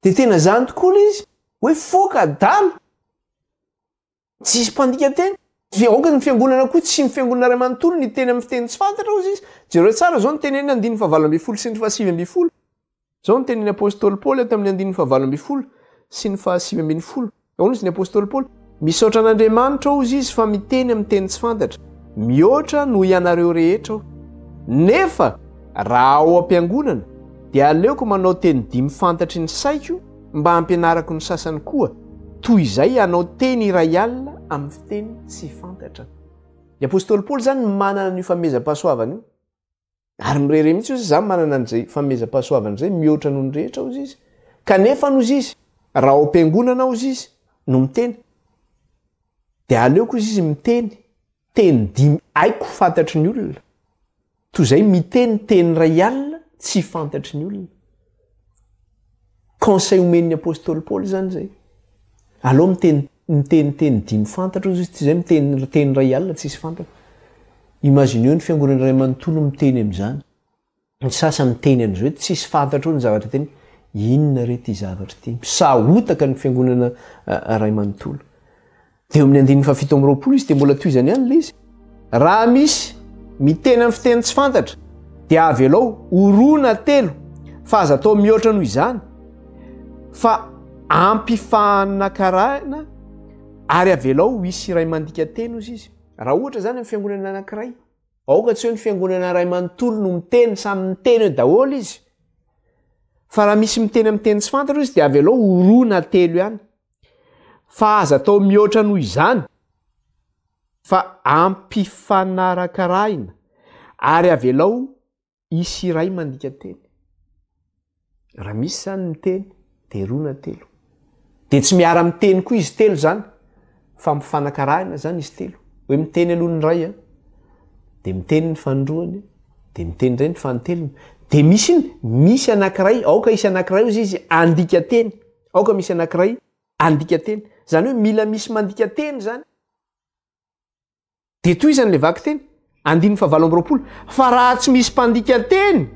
de tena zany tokoa le izy hoe foka adala tsisy mpandika teny aoka ny fiangonana koa tsy mifiangonana ray manontolo ny teny amin'ny fiteny tsy fantatra ozy izy jereo tsara zao ny teneny 9 sy ny 7 zao ny teneny apôstôly paoly ato amin'ny 9 sy ny 7 aono izy ny apôstôly paoly misaotra an'Andriamanitra ozy izy fa miteny amin'ny teny tsy fantatra mihoatra noho ianareo rehetra ao nefa raha ao am-piangonana dia aleoko manao teny dimy fantatry ny saiko mba hampianarako ny sasany koa toy izay anao teny iray alina amin'ny fiteny tsy fantatra ny apôstôly paoly zany manana ny famezam-pahasoavana io ary mirere mihitsy ozy zany manana an'izay famezam-pahasoavana zay mihoatra noho ny rehetra ozy izy kanefa nozy izy raha ao am-piangonana ozy izy no miteny de aleoko izy izy miteny teny dimy aiko fantatry ny olona toy izay miteny teny ray alina tsy fantatry ny olona conseil omen'ny apôstôly paoly zany zay aloha miteny dimy fantatra ozy izy tsy zay miteny ray alina tsisy fantatra imagineo ny fiangonana ray manontolo miteny am'izany ny sasa miteny an'izao tsisy fantatra eo ny zavatra teny inona re ty zavatra ty misahotaka ny fiangonana ray manontolo de amin'ny 7 izy de mbola toizany ihany le izy raha misy miteny amin'ny fiteny tsy fantatra de avy alao orona telo fa aza atao mihoatra noho izany fa ampifanankarana ary avy alao isy ray mandika teny ozy izy raha ohatra zany amin'ny fiangonana anankiray aoka tsy hoe ny fiangonana ray manontolo no miteny samy miteny hoe daholo izy fa raha misy miteny amin'ny teny tsy fantatra izy de avy alao orona telo ihany fa aza atao mihoatra noho izany fa ampifanarakarahina ary avy alao isy ray mandika teny raha misy zany miteny de rona telo de tsy miara miteny koa izy telo zany fa mifanakarahina zany izy telo hoe miteny aloha ny ray de miteny ny fanondroany de miteny ray ny fanotelony de misy anankiray aoka isy anankiray ozy izy andika teny aoka misy anankiray andika teny zany hoe mila misy mandika teny zany de toy izany le vaky teny 9 fa raha tsy misy mpandika teny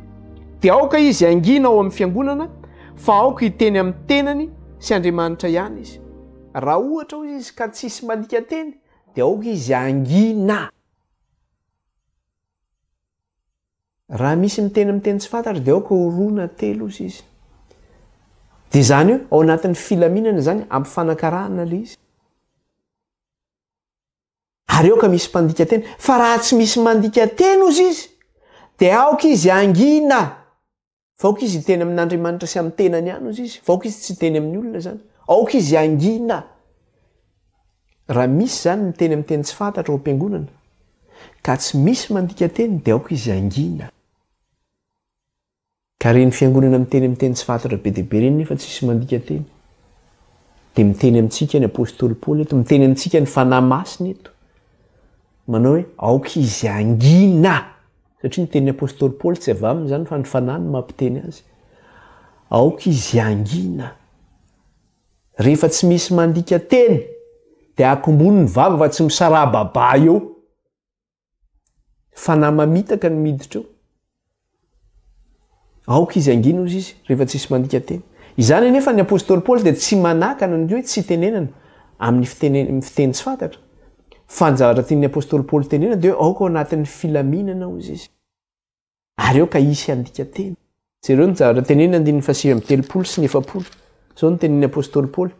de aoka izy angina ao amin'ny fiangonana fa aoka hiteny amin'ny tenany sy Andriamanitra ihany izy raha ohatra ozy izy ka tsisy mandika teny de aoka izy angina raha misy miteny amin'ny teny tsy fantatra de aoka orona telo ozy izy de zany io ao anatin'ny filaminana zany ampifanankarahana le izy ary aoka misy mpandika teny fa raha tsy misy mandika teny ozy izy de aoka izy angina fa aoka izy teny amin'andriamanitra sy amin'ny tenany ihany ozy izy fa aoka izy tsy teny amin'ny olona zany aoka izy angina raha misy zany ny teny amin'ny teny tsy fantatra ao am-piangonana ka tsy misy mandika teny dia aoka izy angina ka reny fiangonana miteny amin'ny teny tsy fantatra be deaibe reny nefa tsisy mandika teny dia miteny amintsika ny apôstôly paoly eto miteny amintsika ny fanahy masina eto manao hoe aoka izy angina satria ny tenin'ny apôstôly paoly tsy avy aminy zany fa ny fanahy no mampiteny azy aoka izy angina rehefa tsy misy mandika teny dia akombony ny vava fa tsy misarababa eo fanahy mamitaka ny miditra eo aoka izy angina ozy izy rehefa tsisy mandika teny izany nefa ny apôstôly paoly dia tsy manakana ny hoe tsy tenenana amin'ny fiteny tsy fantatra fa ny zavatra tian'ny apôstôly paoly tenenana dia hoe aoka ao anatin'ny filaminana ozy izy ary eo ka isy andika teny zereo ny zavatra tenenina andininy fasivy amin'ny telopolo sy ny efapolo zao ny tenin'ny apôstôly paoly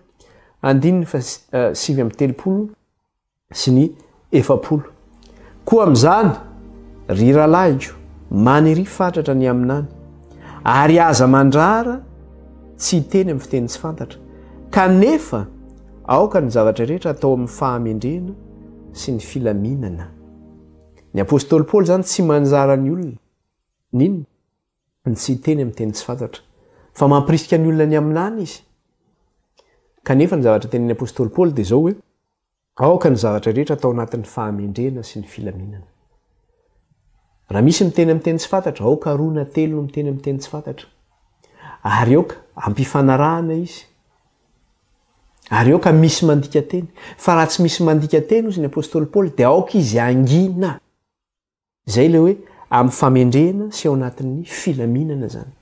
andininy fasivy amin'ny telopolo sy ny efapolo koa amin'izany ry rahalahyko maniry fatratra ny aminany ary aza mandrara tsy hiteny amin'ny fiteny tsy fantatra kanefa aoka ny zavatra rehetra atao amin'ny fahamendrena sy ny filaminana ny apôstôly paoly zany tsy manjara ny olona ninona ny tsy hiteny amin'ny teny tsy fantatra fa mampirisika ny olona ny aminany izy kanefa ny zavatra tenin'ny apôstôly paoly dia zao hoe aoka ny zavatra rehetra atao anatin'ny fahamendrena sy ny filaminana raha misy miteny amin'ny teny tsy fantatra aoka roana telo no miteny amin'ny teny tsy fantatra ary aoka ampifanarahana izy ary aoka misy mandika teny fa raha tsy misy mandika teny ozy ny apôstôly paoly dia aoka izy angina zay le hoe amin'ny famendrena sy ao anatin'ny filaminana zany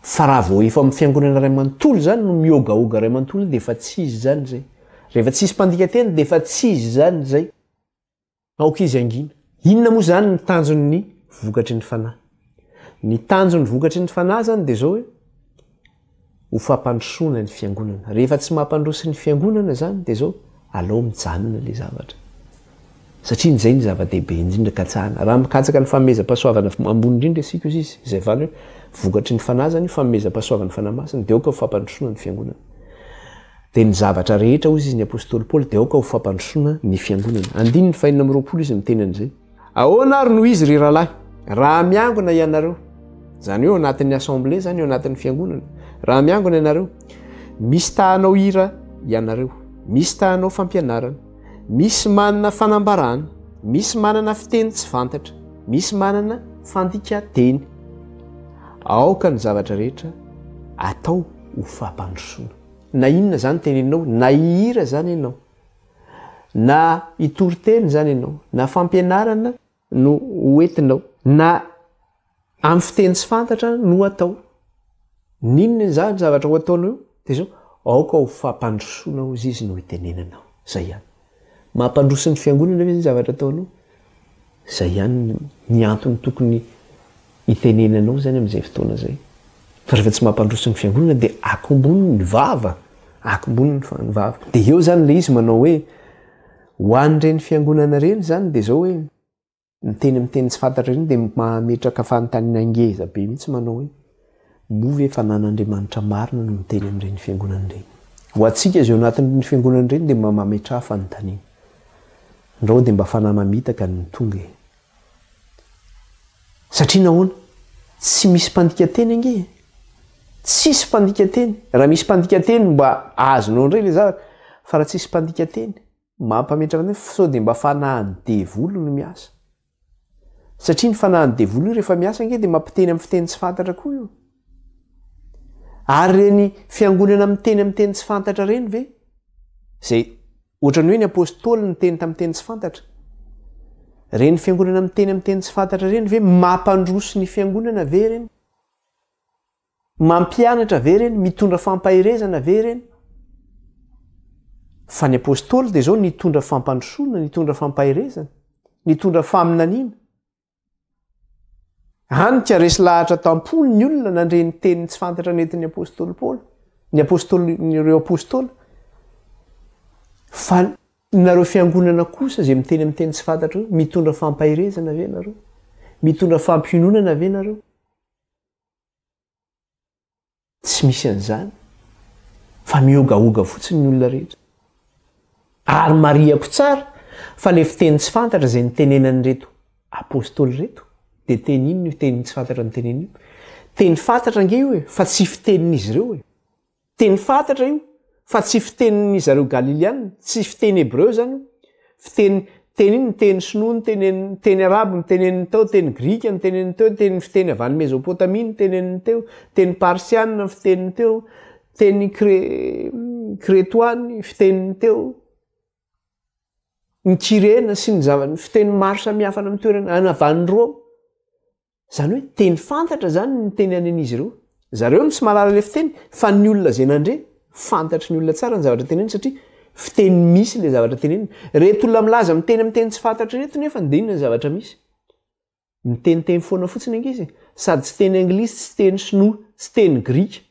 fa raha vao efa amin'ny fiangonana ray manontolo zany no miogaoga ray manontolo dia efa tsy izy zany zay rehefa tsisy mpandika teny dia efa tsy izy zany zay aoka izy angina inona moa zany ny tanjon'ny vokatry ny fanahy ny tanjon'ny vokatry ny fanahy zany dia zao hoe ho fampandrosoana ny fiangonana rehefa tsy mampandroso ny fiangonana zany dia zao alao mijanona le zavatra satria nizay ny zava-dehibe indrindra katsahana raha mikatsaka ny fameza-pahasoavana ambony indrindra isika izy izay vany hoe vokatry ny fanahy zany fameza-pahasoavana fanahy masina dia aoka ho fampandrosoana ny fiangonana dia ny zavatra rehetra ozy izy ny apôstôly paoly dia aoka ho fampandrosoana ny fiangonana andiny ny fahinina amin'ny roapolo izy miteny an'izay ahoana ary no izy ry rahalahy raha miangona ianareo zany hoe anatin'ny assemblée zany eo anatin'ny fiangonana raha miangona ianareo misy tahanao hira ianareo misy tahanao fampianarana misy manana fanambarana misy manana fiteny tsy fantatra misy manana fandika teny aoka ny zavatra rehetra atao ho fampandrosoana na inona zany teneninao na hihira zany ianao na hitory-teny zany ianao na fampianarana no hoentinao na amin'ny fiteny tsy fantatra no atao ninona zany zavatra ho ataonao eo dia zao aoka ho fampandrosoana ozy izy no hitenenanao zay ihany mampandroso ny fiangonana ve zany zavatra ataonao zay ihany ny antony tokony hitenenanao zany amin'izay fotoana zay fa rehefa tsy mampandroso ny fiangonana dia akombony ny vava akombony ny vava dia eo zany le izy manao hoe ho an'ireny fiangonana reny zany dia zao hoe miteny amin'ny tsy fantatra reny dia mametraka fanontaniana ngeza be mihitsy manao hoe move efa nan'andriamanitra marina no miteny amin'ireny fiangonana reny ho atsika zay eo anatin'ny fiangonana reny dia mametraha fanontaniana ndrao dia mba fanahy mamitaka ny tonga satria nahoana tsy misy mpandika teny ange tsisy mpandika teny raha misy mpandika teny mba azonao indray le zavatra fa raha tsisy mpandika teny mampametraka sao dia mba fanahany devolo no miasa satria ny fanahany devolo io rehefa miasa ange dia mampiteny amin'ny fiteny tsy fantatra koa io ary reny fiangonana miteny amin'ny teny tsy fantatra reny ve zay ohatrany hoe ny apôstôly ny teny tamin'ny teny tsy fantatra reny fiangonana miteny amin'ny teny tsy fantatra reny ve mampandroso ny fiangonana ve reny mampianatra ve reny mitondra fampahirezana ve reny fa ny apôstôly dia zao nitondra fampandrosoana nitondra fampahirezana nitondra faminaniana hanika resy lahatra tampony ny olona nandreny teny tsy fantatra nentin'ny apôstôly paoly ny apôstôly nyreo apôstôly fa nareo fiangonana kosa zay miteny amin'ny teny tsy fantatra io mitondra fampahirezana ve nareo mitondra fampiononana ve nareo tsy misy an'izany fa miogaoga fotsiny ny olona rehetra ary mariako tsara fa le fiteny tsy fantatra zay nitenenany reto apôstôly reto dia teny ino ny fiteny tsy fantatra ny teneny io teny fantatra nge io e fa tsy fitenin'izy ireo e teny fantatra io fa tsy fitenin'ny zareo galiliana tsy fiteny hebreo zany io teny iny nyteny sinoa ny teny arabo ny teneniny teo teny grika ny teneniny teo teny fiteny avy any mezopôtamia ny teneniny teo teny parsiana ny fiteniny teo teny kretoany fiteniny teo ny kirena sy ny zavany fiteny maro samihafa ny toerana anavany roma zany hoe teny fantatra zany ny teny anen'izy ireo zareo no tsy malala le fiteny fa ny olona zay nandre fantatry ny olona tsara ny zavatra teneny satria fiteny misy le zavatra teneny reto olona milaza miteny amiteny tsy fantatra reto nefa ndinona ny zavatra misy miteniteny foana fotsiny angizy sady tsy teny anglisy tsy teny sinoa tsy teny grika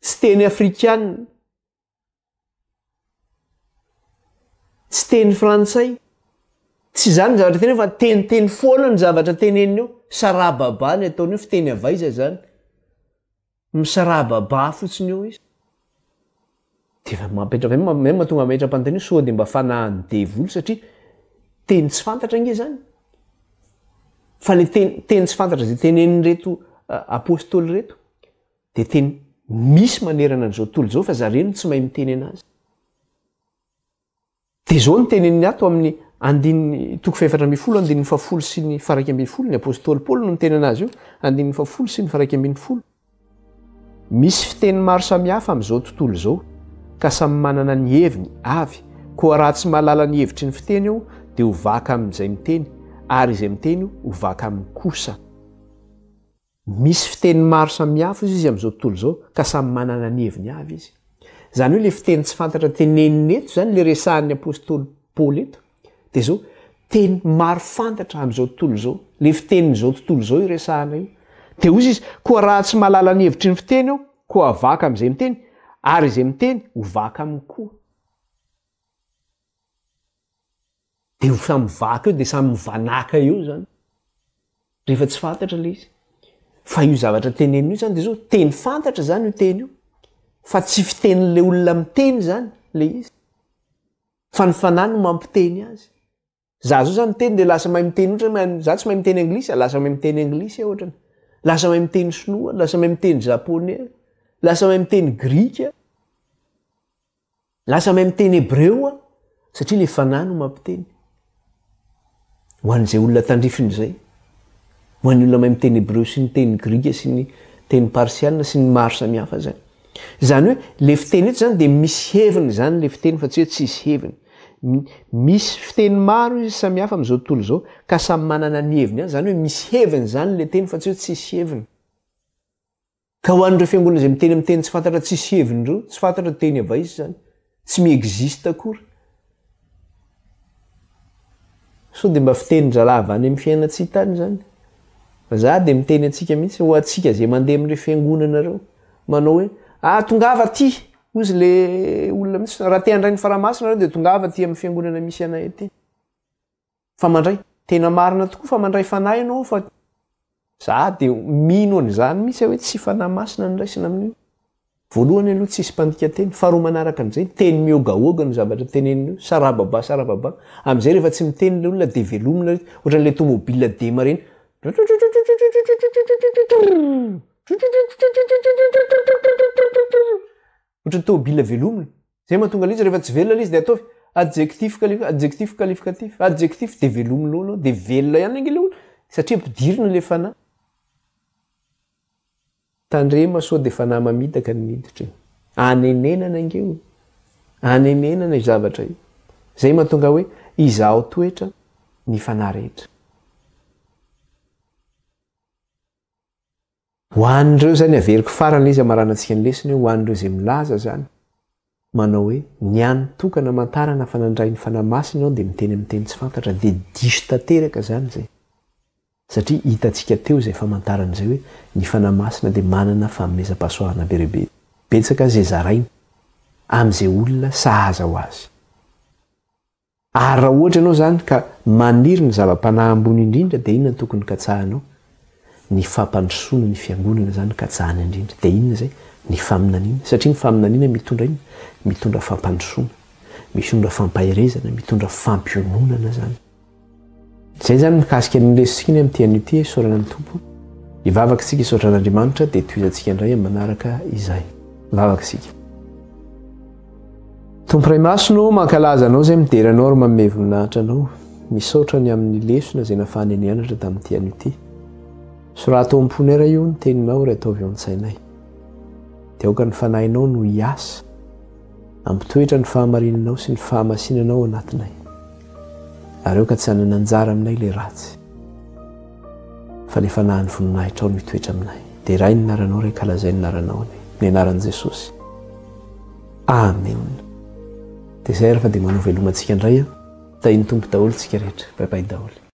tsy teny afrikana tsy teny frantsay tsy zany ny zavatra teneny fa teniteny foana ny zavatra teneniny eo sarababa ny ataony eo fiteny avaiza zany misarababa fotsiny eo izy dia matonga mahetra-panontany io soa dia mba fanahany devoly satria teny tsy fantatra nge zany fa le teny tsy fantatra zay teneniny reto apôstôly reto dia teny misy manerana n'izao tontolo izao fa zareny tsy mahay miteny anazy dia zao ny teneniny ato amin'ny toko fahefatra ambin'ny folo andininy fafolo sy ny faraika ambin'ny folo ny apôstôly paoly no niteny anazy io andininy fafolo sy ny faraika ambin'ny folo misy fiteny maro samihafa amin'izao tontolo izao ka samy manana ny heviny avy koa raha tsy mahalala ny hevitry ny fiteny eo dia ho vaka amin'izay miteny ary izay miteny ho vaka amin'ny kosa misy fiteny maro samihafa izy amin'izao tontolo izao ka samy manana ny heviny avy izy zany hoe le fiteny tsy fantatra teneniny eto zany le resahan'ny apôstôly paoly eto dia zao teny maro fantatra amin'izao tontolo izao le fitenin'izao tontolo izao iresahana io dia ozy izy koa raha tsy mahalala ny hevitry ny fiteny eo koa vaka amin'izay miteny ary izay miteny ho vaka amin'ny koa dia ho samy vaka eo dia samy mivanaka eo zany rehefa tsy fantatra le izy fa io zavatra teneniny io zany dia zao teny fantatra zany io teny io fa tsy fitenin'le olona miteny zany le izy fa ny fanahy no mampiteny azy za zao zany miteny dia lasa mahay miteny ohatra za tsy mahay miteny anglisy lasa mahay miteny anglisy ohatrany lasa mahay miteny sinoa lasa mahay miteny japonais lasa mahay miteny grika lasa mahay miteny hebreo satria le fanahy no mampiteny ho an'izay olona tandrifiny zay ho an'ny olona mahay miteny hebreo sy ny teny grika sy ny teny parsiana sy ny maro samihafa zany zany hoe le fiteny eto zany dia misy heviny zany le fiteny fa tsy hoe tsisy heviny misy fiteny maro izy samihafa amin'izao tontolo izao ka samy manana ny heviny any zany hoe misy heviny zany le teny fa tsy hoe tsisy heviny ka ho an'ireo fiangonana zay miteny amiteny tsy fantatra tsisy heviny ireo tsy fantatra teny avaizy zany tsy miexista akory so dia mba fiteny-dralava any amin'ny fiainantsika tany zany fa za dia miteny antsika mihitsy ho antsika zay mandeha amin'ireo fiangonana ireo manao hoe tongava ty ozy le olona mihitsy raha te handray ny faramasina reo dia tongava ty amin'ny fiangonana misy anay aty fa mandray tena marina tokoa fa mandray fanahy ianao fa za dia mino an'izany mihitsy hoe tsy fanahy masina ny raisina amin'io voalohany aloha tsisy mpandika teny faharoa manaraka an'izay teny miogaoga no zavatra teneniny io sarababa amin'izay rehefa tsy miteny le olona dia velomina ohatran'le tomobile dema reny ohatran'ny tomobile velomina zay mahatonga le izy rehefa tsy velona le izy dia ataovy adjectif qualificatif adjectif dia velomina olo dia velona ihany ange le olo satria ampidirina le fanahy tandrema sao dia fanahy mamitaka ny miditra anenenana angeo anenenana i zavatra io zay mahatonga hoe izaho toetra ny fanahy rehetra ho an'ireo zany averiko farana izy amaranantsika ny lesiny ho an'ireo zay milaza zany manao hoe ny any tokana mantarana fanandray ny fanahy masina ao dia miteny amiteny tsy fantatra dia diso tanteraka zany zay satria hitantsika teo zay famantaran'izay hoe ny fanahy masina dia manana fanomezam-pahasoavana berehibe betsaka zay zaraina amin'izay olona sahaza ho azy ary raha ohatra ianao zany ka maniry ny zava-panahy ambony indrindra dia inona ny tokony katsahanao ny fampandrosoana ny fiangonana zany ka tsahany indrindra dia inona zay ny faminaniana satria ny faminaniana mitondra iny mitondra fampandrosoana mitondra fampahirezana mitondra fampiononana zany zay zany mikasika nylesitsika iny amin'ity an'ity isaorana ny tompo hivavaka isika isaotra an'Andriamanitra dia tohizantsika indray amin'ny manaraka izay vavaka isika. Tompo Ray Masino mankalaza anao zay mideranao ary manome voninahitra anao misaotra ny amin'ny lesona zay nafahany nianatra tamin'ity an'ity. Sorato am-pony ara io ny teninao ray ataovy ao an-tsainay dia aoka ny fanahinao no hiasa ampitoetra ny fahamarinanao sy ny fahamasinanao anatinay ary aoka tsy hanana anjara aminay ilay ratsy fa ny fanahany voninahitra ao no mitoetra aminay dia iray ny naranao ray kalazay ny naranao ny anaran'i Jesosy. Amen. Dia izay rehefa dia manovelomantsika indray tahiny tompo daholo tsika rehetra. Baibai daholo.